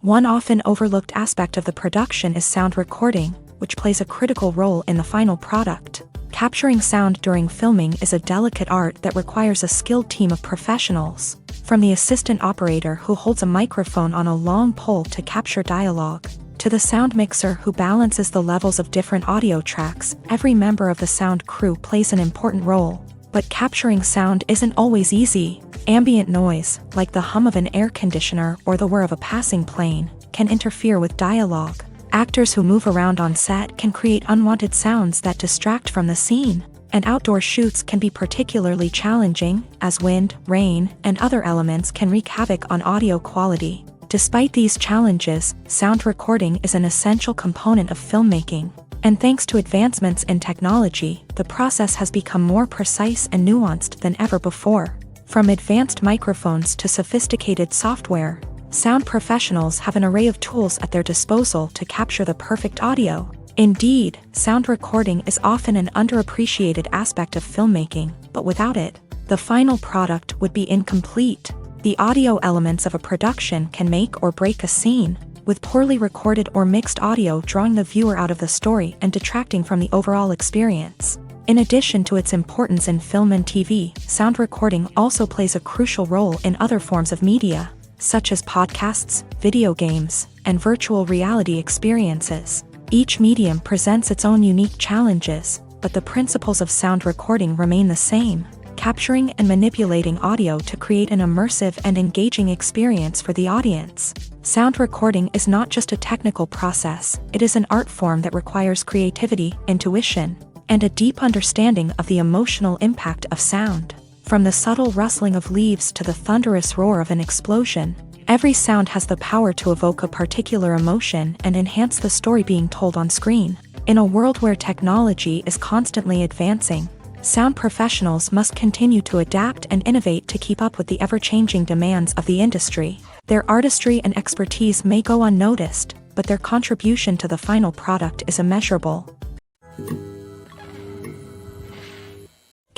One often overlooked aspect of the production is sound recording, which plays a critical role in the final product. Capturing sound during filming is a delicate art that requires a skilled team of professionals, from the assistant operator who holds a microphone on a long pole to capture dialogue, to the sound mixer who balances the levels of different audio tracks. Every member of the sound crew plays an important role. But capturing sound isn't always easy. Ambient noise, like the hum of an air conditioner or the whir of a passing plane, can interfere with dialogue. Actors who move around on set can create unwanted sounds that distract from the scene. And outdoor shoots can be particularly challenging, as wind, rain, and other elements can wreak havoc on audio quality. Despite these challenges, sound recording is an essential component of filmmaking. And thanks to advancements in technology, the process has become more precise and nuanced than ever before. From advanced microphones to sophisticated software, sound professionals have an array of tools at their disposal to capture the perfect audio. Indeed, sound recording is often an underappreciated aspect of filmmaking, but without it, the final product would be incomplete. The audio elements of a production can make or break a scene, with poorly recorded or mixed audio drawing the viewer out of the story and detracting from the overall experience. In addition to its importance in film and TV, sound recording also plays a crucial role in other forms of media, such as podcasts, video games, and virtual reality experiences. Each medium presents its own unique challenges, but the principles of sound recording remain the same: capturing and manipulating audio to create an immersive and engaging experience for the audience. Sound recording is not just a technical process, it is an art form that requires creativity, intuition, and a deep understanding of the emotional impact of sound. From the subtle rustling of leaves to the thunderous roar of an explosion, every sound has the power to evoke a particular emotion and enhance the story being told on screen. In a world where technology is constantly advancing, sound professionals must continue to adapt and innovate to keep up with the ever-changing demands of the industry. Their artistry and expertise may go unnoticed, but their contribution to the final product is immeasurable.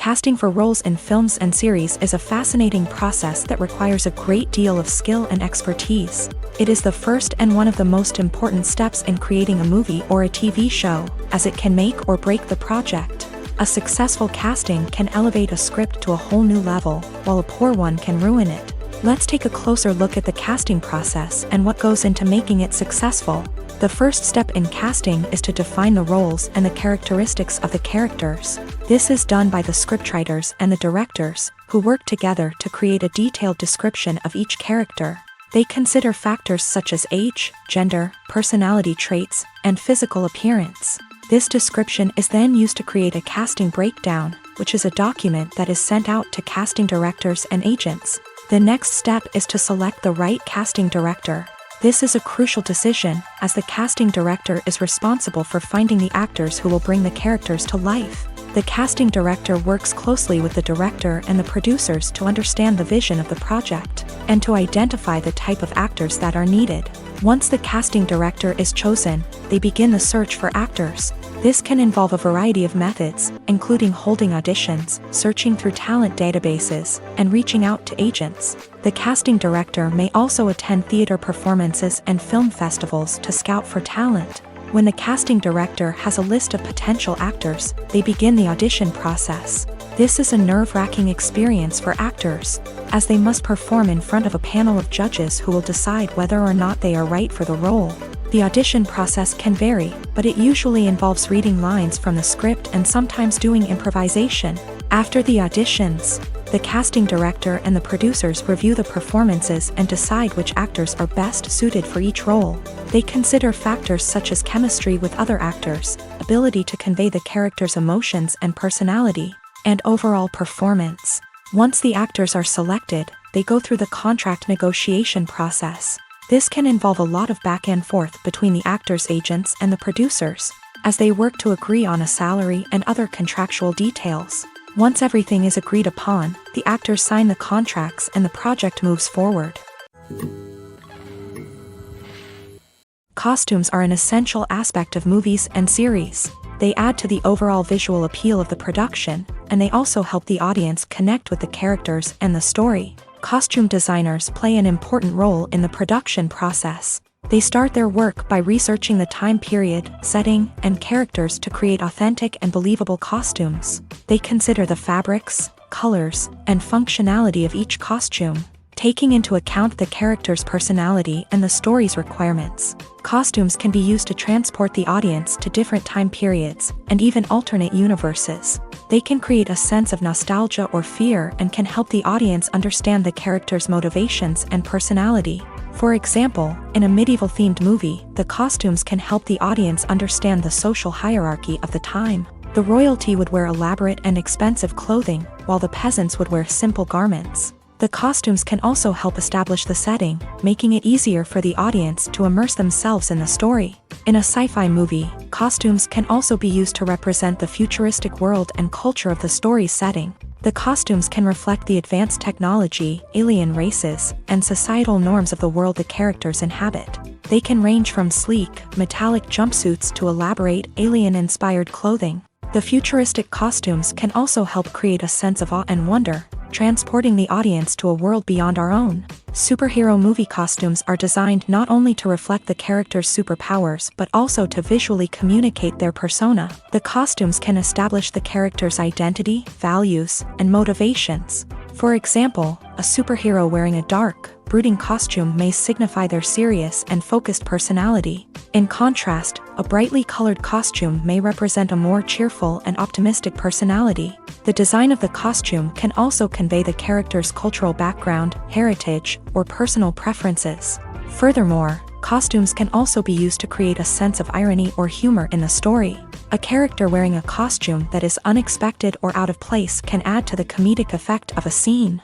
Casting for roles in films and series is a fascinating process that requires a great deal of skill and expertise. It is the first and one of the most important steps in creating a movie or a TV show, as it can make or break the project. A successful casting can elevate a script to a whole new level, while a poor one can ruin it. Let's take a closer look at the casting process and what goes into making it successful. The first step in casting is to define the roles and the characteristics of the characters. This is done by the scriptwriters and the directors, who work together to create a detailed description of each character. They consider factors such as age, gender, personality traits, and physical appearance. This description is then used to create a casting breakdown, which is a document that is sent out to casting directors and agents. The next step is to select the right casting director. This is a crucial decision, as the casting director is responsible for finding the actors who will bring the characters to life. The casting director works closely with the director and the producers to understand the vision of the project, and to identify the type of actors that are needed. Once the casting director is chosen, they begin the search for actors. This can involve a variety of methods, including holding auditions, searching through talent databases, and reaching out to agents. The casting director may also attend theater performances and film festivals to scout for talent. When the casting director has a list of potential actors, they begin the audition process. This is a nerve-wracking experience for actors, as they must perform in front of a panel of judges who will decide whether or not they are right for the role. The audition process can vary, but it usually involves reading lines from the script and sometimes doing improvisation. After the auditions, the casting director and the producers review the performances and decide which actors are best suited for each role. They consider factors such as chemistry with other actors, ability to convey the character's emotions and personality, and overall performance. Once the actors are selected, they go through the contract negotiation process. This can involve a lot of back and forth between the actors' agents and the producers, as they work to agree on a salary and other contractual details. Once everything is agreed upon, the actors sign the contracts and the project moves forward. Costumes are an essential aspect of movies and series. They add to the overall visual appeal of the production, and they also help the audience connect with the characters and the story. Costume designers play an important role in the production process. They start their work by researching the time period, setting, and characters to create authentic and believable costumes. They consider the fabrics, colors, and functionality of each costume, taking into account the character's personality and the story's requirements. Costumes can be used to transport the audience to different time periods, and even alternate universes. They can create a sense of nostalgia or fear and can help the audience understand the character's motivations and personality. For example, in a medieval-themed movie, the costumes can help the audience understand the social hierarchy of the time. The royalty would wear elaborate and expensive clothing, while the peasants would wear simple garments. The costumes can also help establish the setting, making it easier for the audience to immerse themselves in the story. In a sci-fi movie, costumes can also be used to represent the futuristic world and culture of the story's setting. The costumes can reflect the advanced technology, alien races, and societal norms of the world the characters inhabit. They can range from sleek, metallic jumpsuits to elaborate, alien-inspired clothing. The futuristic costumes can also help create a sense of awe and wonder, transporting the audience to a world beyond our own. Superhero movie costumes are designed not only to reflect the character's superpowers but also to visually communicate their persona. The costumes can establish the character's identity, values, and motivations. For example, a superhero wearing a dark, brooding costume may signify their serious and focused personality. In contrast, a brightly colored costume may represent a more cheerful and optimistic personality. The design of the costume can also convey the character's cultural background, heritage, or personal preferences. Furthermore, costumes can also be used to create a sense of irony or humor in the story. A character wearing a costume that is unexpected or out of place can add to the comedic effect of a scene.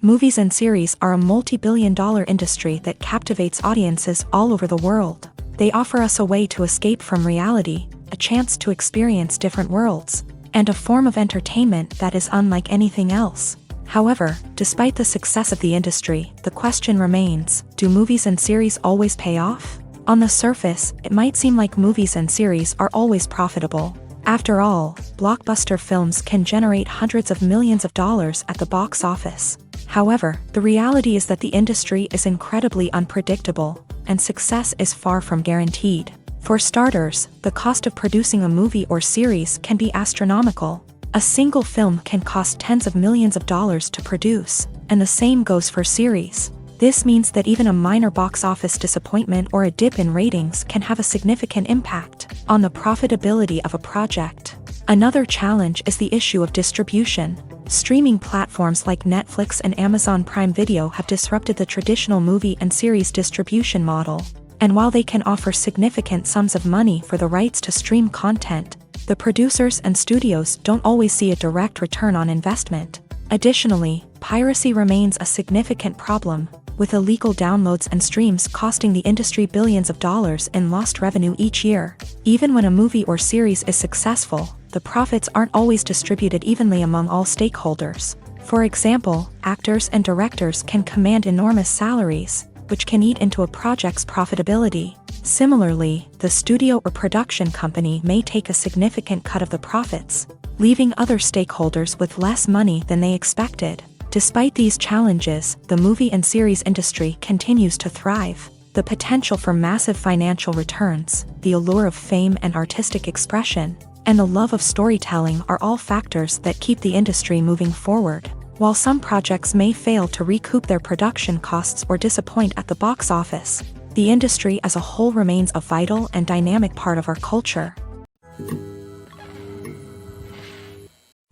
Movies and series are a multi-billion-dollar industry that captivates audiences all over the world. They offer us a way to escape from reality, a chance to experience different worlds, and a form of entertainment that is unlike anything else. However, despite the success of the industry, the question remains, do movies and series always pay off? On the surface, it might seem like movies and series are always profitable. After all, blockbuster films can generate hundreds of millions of dollars at the box office. However, the reality is that the industry is incredibly unpredictable, and success is far from guaranteed. For starters, the cost of producing a movie or series can be astronomical. A single film can cost tens of millions of dollars to produce, and the same goes for series. This means that even a minor box office disappointment or a dip in ratings can have a significant impact on the profitability of a project. Another challenge is the issue of distribution. Streaming platforms like Netflix and Amazon Prime Video have disrupted the traditional movie and series distribution model. And while they can offer significant sums of money for the rights to stream content, the producers and studios don't always see a direct return on investment. Additionally, piracy remains a significant problem, with illegal downloads and streams costing the industry billions of dollars in lost revenue each year. Even when a movie or series is successful, the profits aren't always distributed evenly among all stakeholders. For example, actors and directors can command enormous salaries, which can eat into a project's profitability. Similarly, the studio or production company may take a significant cut of the profits, leaving other stakeholders with less money than they expected. Despite these challenges, the movie and series industry continues to thrive. The potential for massive financial returns, the allure of fame and artistic expression, and the love of storytelling are all factors that keep the industry moving forward. While some projects may fail to recoup their production costs or disappoint at the box office, the industry as a whole remains a vital and dynamic part of our culture.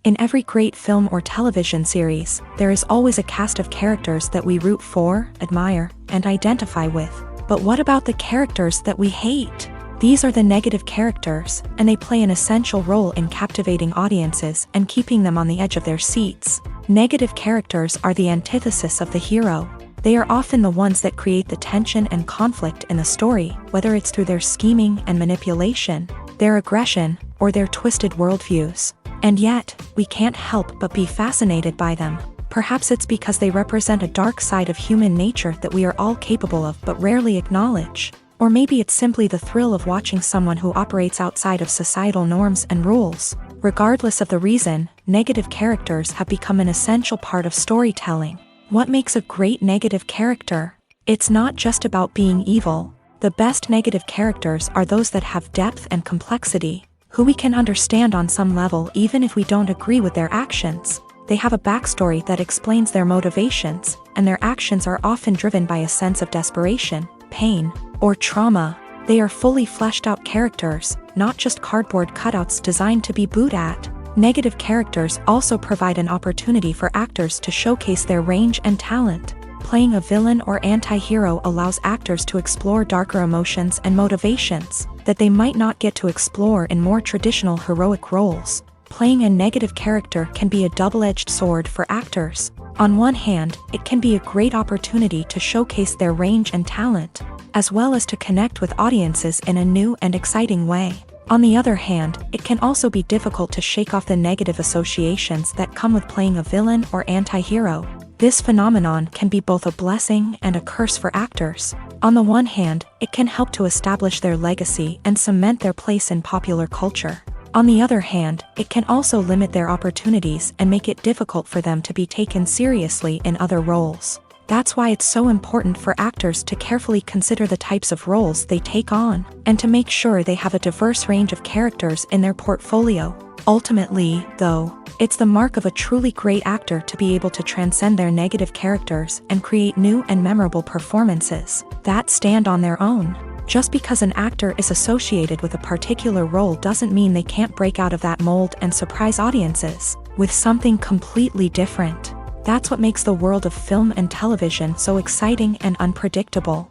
In every great film or television series, there is always a cast of characters that we root for, admire, and identify with. But what about the characters that we hate? These are the negative characters, and they play an essential role in captivating audiences and keeping them on the edge of their seats. Negative characters are the antithesis of the hero. They are often the ones that create the tension and conflict in the story, whether it's through their scheming and manipulation, their aggression, or their twisted worldviews. And yet, we can't help but be fascinated by them. Perhaps it's because they represent a dark side of human nature that we are all capable of but rarely acknowledge. Or maybe it's simply the thrill of watching someone who operates outside of societal norms and rules. Regardless of the reason, negative characters have become an essential part of storytelling. What makes a great negative character? It's not just about being evil. The best negative characters are those that have depth and complexity, who we can understand on some level even if we don't agree with their actions. They have a backstory that explains their motivations, and their actions are often driven by a sense of desperation, pain, or trauma. They are fully fleshed out characters, not just cardboard cutouts designed to be booed at. Negative characters also provide an opportunity for actors to showcase their range and talent. Playing a villain or anti-hero allows actors to explore darker emotions and motivations that they might not get to explore in more traditional heroic roles. Playing a negative character can be a double-edged sword for actors. On one hand, it can be a great opportunity to showcase their range and talent, as well as to connect with audiences in a new and exciting way. On the other hand, it can also be difficult to shake off the negative associations that come with playing a villain or anti-hero. This phenomenon can be both a blessing and a curse for actors. On the one hand, it can help to establish their legacy and cement their place in popular culture. On the other hand, it can also limit their opportunities and make it difficult for them to be taken seriously in other roles. That's why it's so important for actors to carefully consider the types of roles they take on, and to make sure they have a diverse range of characters in their portfolio. Ultimately, though, it's the mark of a truly great actor to be able to transcend their negative characters and create new and memorable performances that stand on their own. Just because an actor is associated with a particular role doesn't mean they can't break out of that mold and surprise audiences with something completely different. That's what makes the world of film and television so exciting and unpredictable.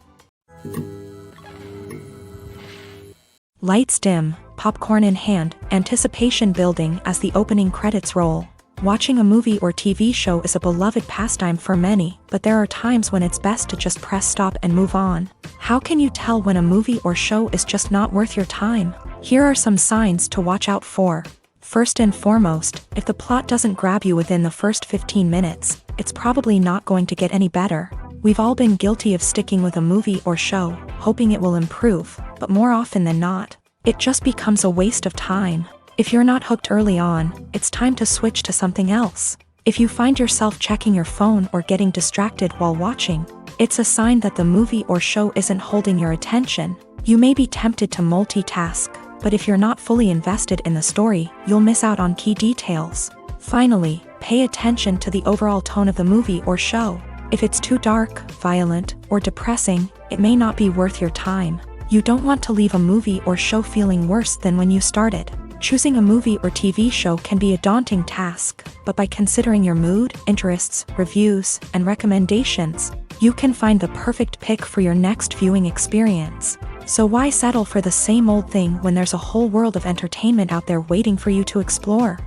Lights dim, popcorn in hand, anticipation building as the opening credits roll. Watching a movie or TV show is a beloved pastime for many, but there are times when it's best to just press stop and move on. How can you tell when a movie or show is just not worth your time? Here are some signs to watch out for. First and foremost, if the plot doesn't grab you within the first 15 minutes, it's probably not going to get any better. We've all been guilty of sticking with a movie or show, hoping it will improve, but more often than not, it just becomes a waste of time. If you're not hooked early on, it's time to switch to something else. If you find yourself checking your phone or getting distracted while watching, it's a sign that the movie or show isn't holding your attention. You may be tempted to multitask, but if you're not fully invested in the story, you'll miss out on key details. Finally, pay attention to the overall tone of the movie or show. If it's too dark, violent, or depressing, it may not be worth your time. You don't want to leave a movie or show feeling worse than when you started. Choosing a movie or TV show can be a daunting task, but by considering your mood, interests, reviews, and recommendations, you can find the perfect pick for your next viewing experience. So why settle for the same old thing when there's a whole world of entertainment out there waiting for you to explore?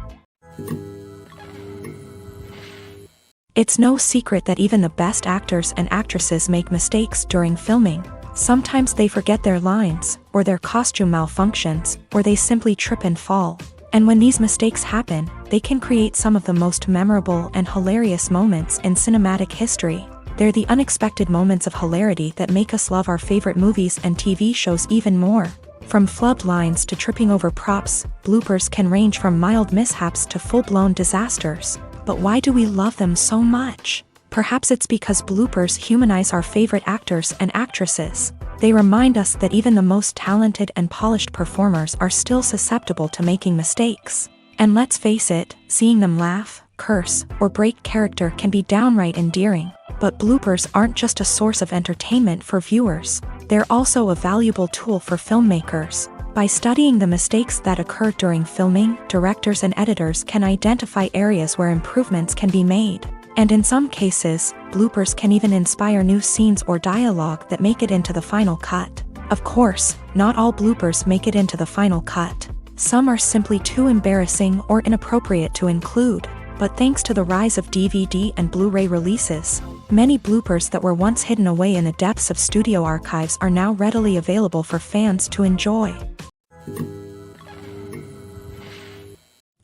It's no secret that even the best actors and actresses make mistakes during filming. Sometimes they forget their lines, or their costume malfunctions, or they simply trip and fall. And when these mistakes happen, they can create some of the most memorable and hilarious moments in cinematic history. They're the unexpected moments of hilarity that make us love our favorite movies and TV shows even more. From flubbed lines to tripping over props, bloopers can range from mild mishaps to full-blown disasters. But why do we love them so much? Perhaps it's because bloopers humanize our favorite actors and actresses. They remind us that even the most talented and polished performers are still susceptible to making mistakes. And let's face it, seeing them laugh, curse, or break character can be downright endearing. But bloopers aren't just a source of entertainment for viewers. They're also a valuable tool for filmmakers. By studying the mistakes that occur during filming, directors and editors can identify areas where improvements can be made. And in some cases, bloopers can even inspire new scenes or dialogue that make it into the final cut. Of course, not all bloopers make it into the final cut. Some are simply too embarrassing or inappropriate to include. But thanks to the rise of DVD and Blu-ray releases, many bloopers that were once hidden away in the depths of studio archives are now readily available for fans to enjoy.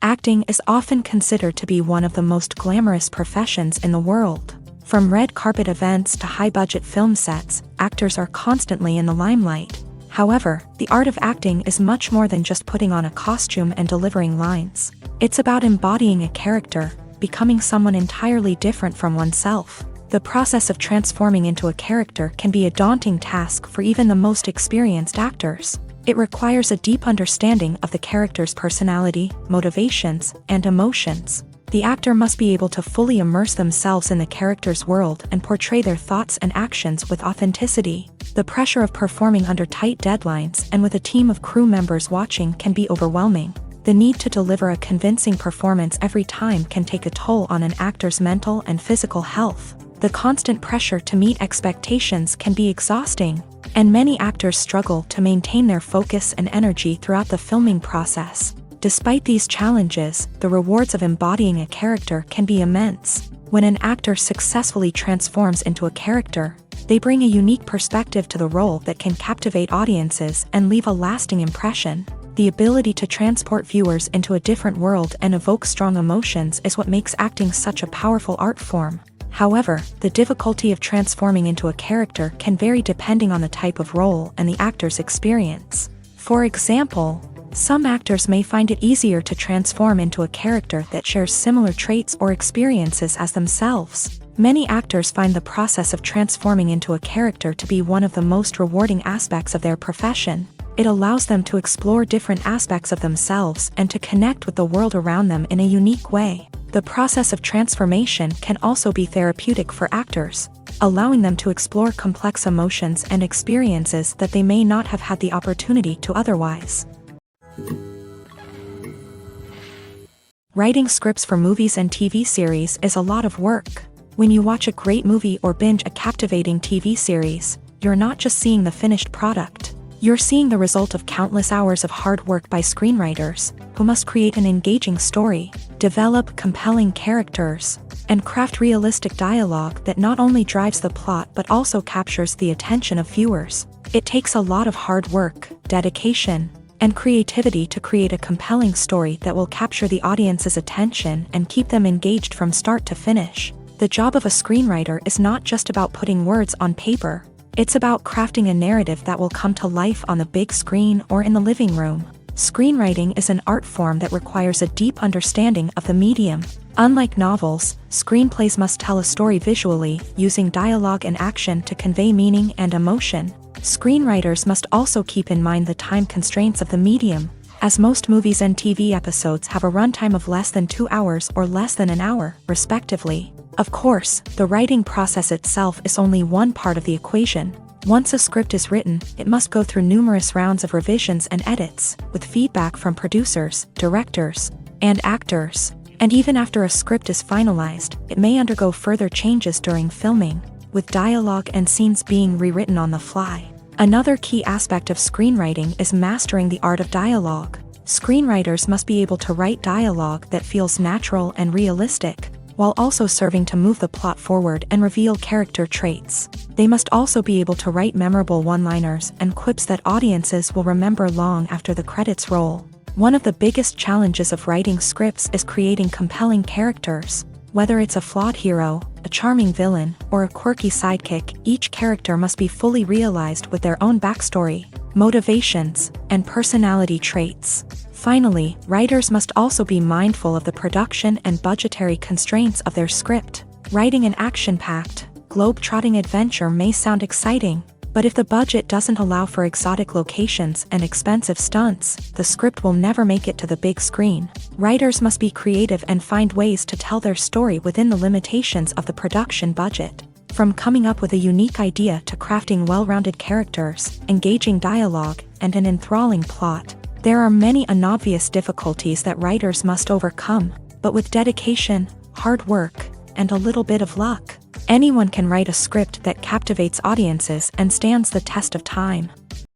Acting is often considered to be one of the most glamorous professions in the world. From red carpet events to high-budget film sets, actors are constantly in the limelight. However, the art of acting is much more than just putting on a costume and delivering lines. It's about embodying a character, becoming someone entirely different from oneself. The process of transforming into a character can be a daunting task for even the most experienced actors. It requires a deep understanding of the character's personality, motivations, and emotions. The actor must be able to fully immerse themselves in the character's world and portray their thoughts and actions with authenticity. The pressure of performing under tight deadlines and with a team of crew members watching can be overwhelming. The need to deliver a convincing performance every time can take a toll on an actor's mental and physical health. The constant pressure to meet expectations can be exhausting, and many actors struggle to maintain their focus and energy throughout the filming process. Despite these challenges, the rewards of embodying a character can be immense. When an actor successfully transforms into a character, they bring a unique perspective to the role that can captivate audiences and leave a lasting impression. The ability to transport viewers into a different world and evoke strong emotions is what makes acting such a powerful art form. However, the difficulty of transforming into a character can vary depending on the type of role and the actor's experience. For example, some actors may find it easier to transform into a character that shares similar traits or experiences as themselves. Many actors find the process of transforming into a character to be one of the most rewarding aspects of their profession. It allows them to explore different aspects of themselves and to connect with the world around them in a unique way. The process of transformation can also be therapeutic for actors, allowing them to explore complex emotions and experiences that they may not have had the opportunity to otherwise. Writing scripts for movies and TV series is a lot of work. When you watch a great movie or binge a captivating TV series, you're not just seeing the finished product. You're seeing the result of countless hours of hard work by screenwriters, who must create an engaging story, develop compelling characters, and craft realistic dialogue that not only drives the plot but also captures the attention of viewers. It takes a lot of hard work, dedication, and creativity to create a compelling story that will capture the audience's attention and keep them engaged from start to finish. The job of a screenwriter is not just about putting words on paper. It's about crafting a narrative that will come to life on the big screen or in the living room. Screenwriting is an art form that requires a deep understanding of the medium. Unlike novels, screenplays must tell a story visually, using dialogue and action to convey meaning and emotion. Screenwriters must also keep in mind the time constraints of the medium, as most movies and TV episodes have a runtime of less than 2 hours or less than an hour, respectively. Of course, the writing process itself is only one part of the equation. Once a script is written, it must go through numerous rounds of revisions and edits, with feedback from producers, directors, and actors. And even after a script is finalized, it may undergo further changes during filming, with dialogue and scenes being rewritten on the fly. Another key aspect of screenwriting is mastering the art of dialogue. Screenwriters must be able to write dialogue that feels natural and realistic, while also serving to move the plot forward and reveal character traits. They must also be able to write memorable one-liners and quips that audiences will remember long after the credits roll. One of the biggest challenges of writing scripts is creating compelling characters. Whether it's a flawed hero, a charming villain, or a quirky sidekick, each character must be fully realized with their own backstory, motivations, and personality traits. Finally, writers must also be mindful of the production and budgetary constraints of their script. Writing an action-packed, globe-trotting adventure may sound exciting, but if the budget doesn't allow for exotic locations and expensive stunts, the script will never make it to the big screen. Writers must be creative and find ways to tell their story within the limitations of the production budget. From coming up with a unique idea to crafting well-rounded characters, engaging dialogue, and an enthralling plot, there are many unobvious difficulties that writers must overcome, but with dedication, hard work, and a little bit of luck, anyone can write a script that captivates audiences and stands the test of time.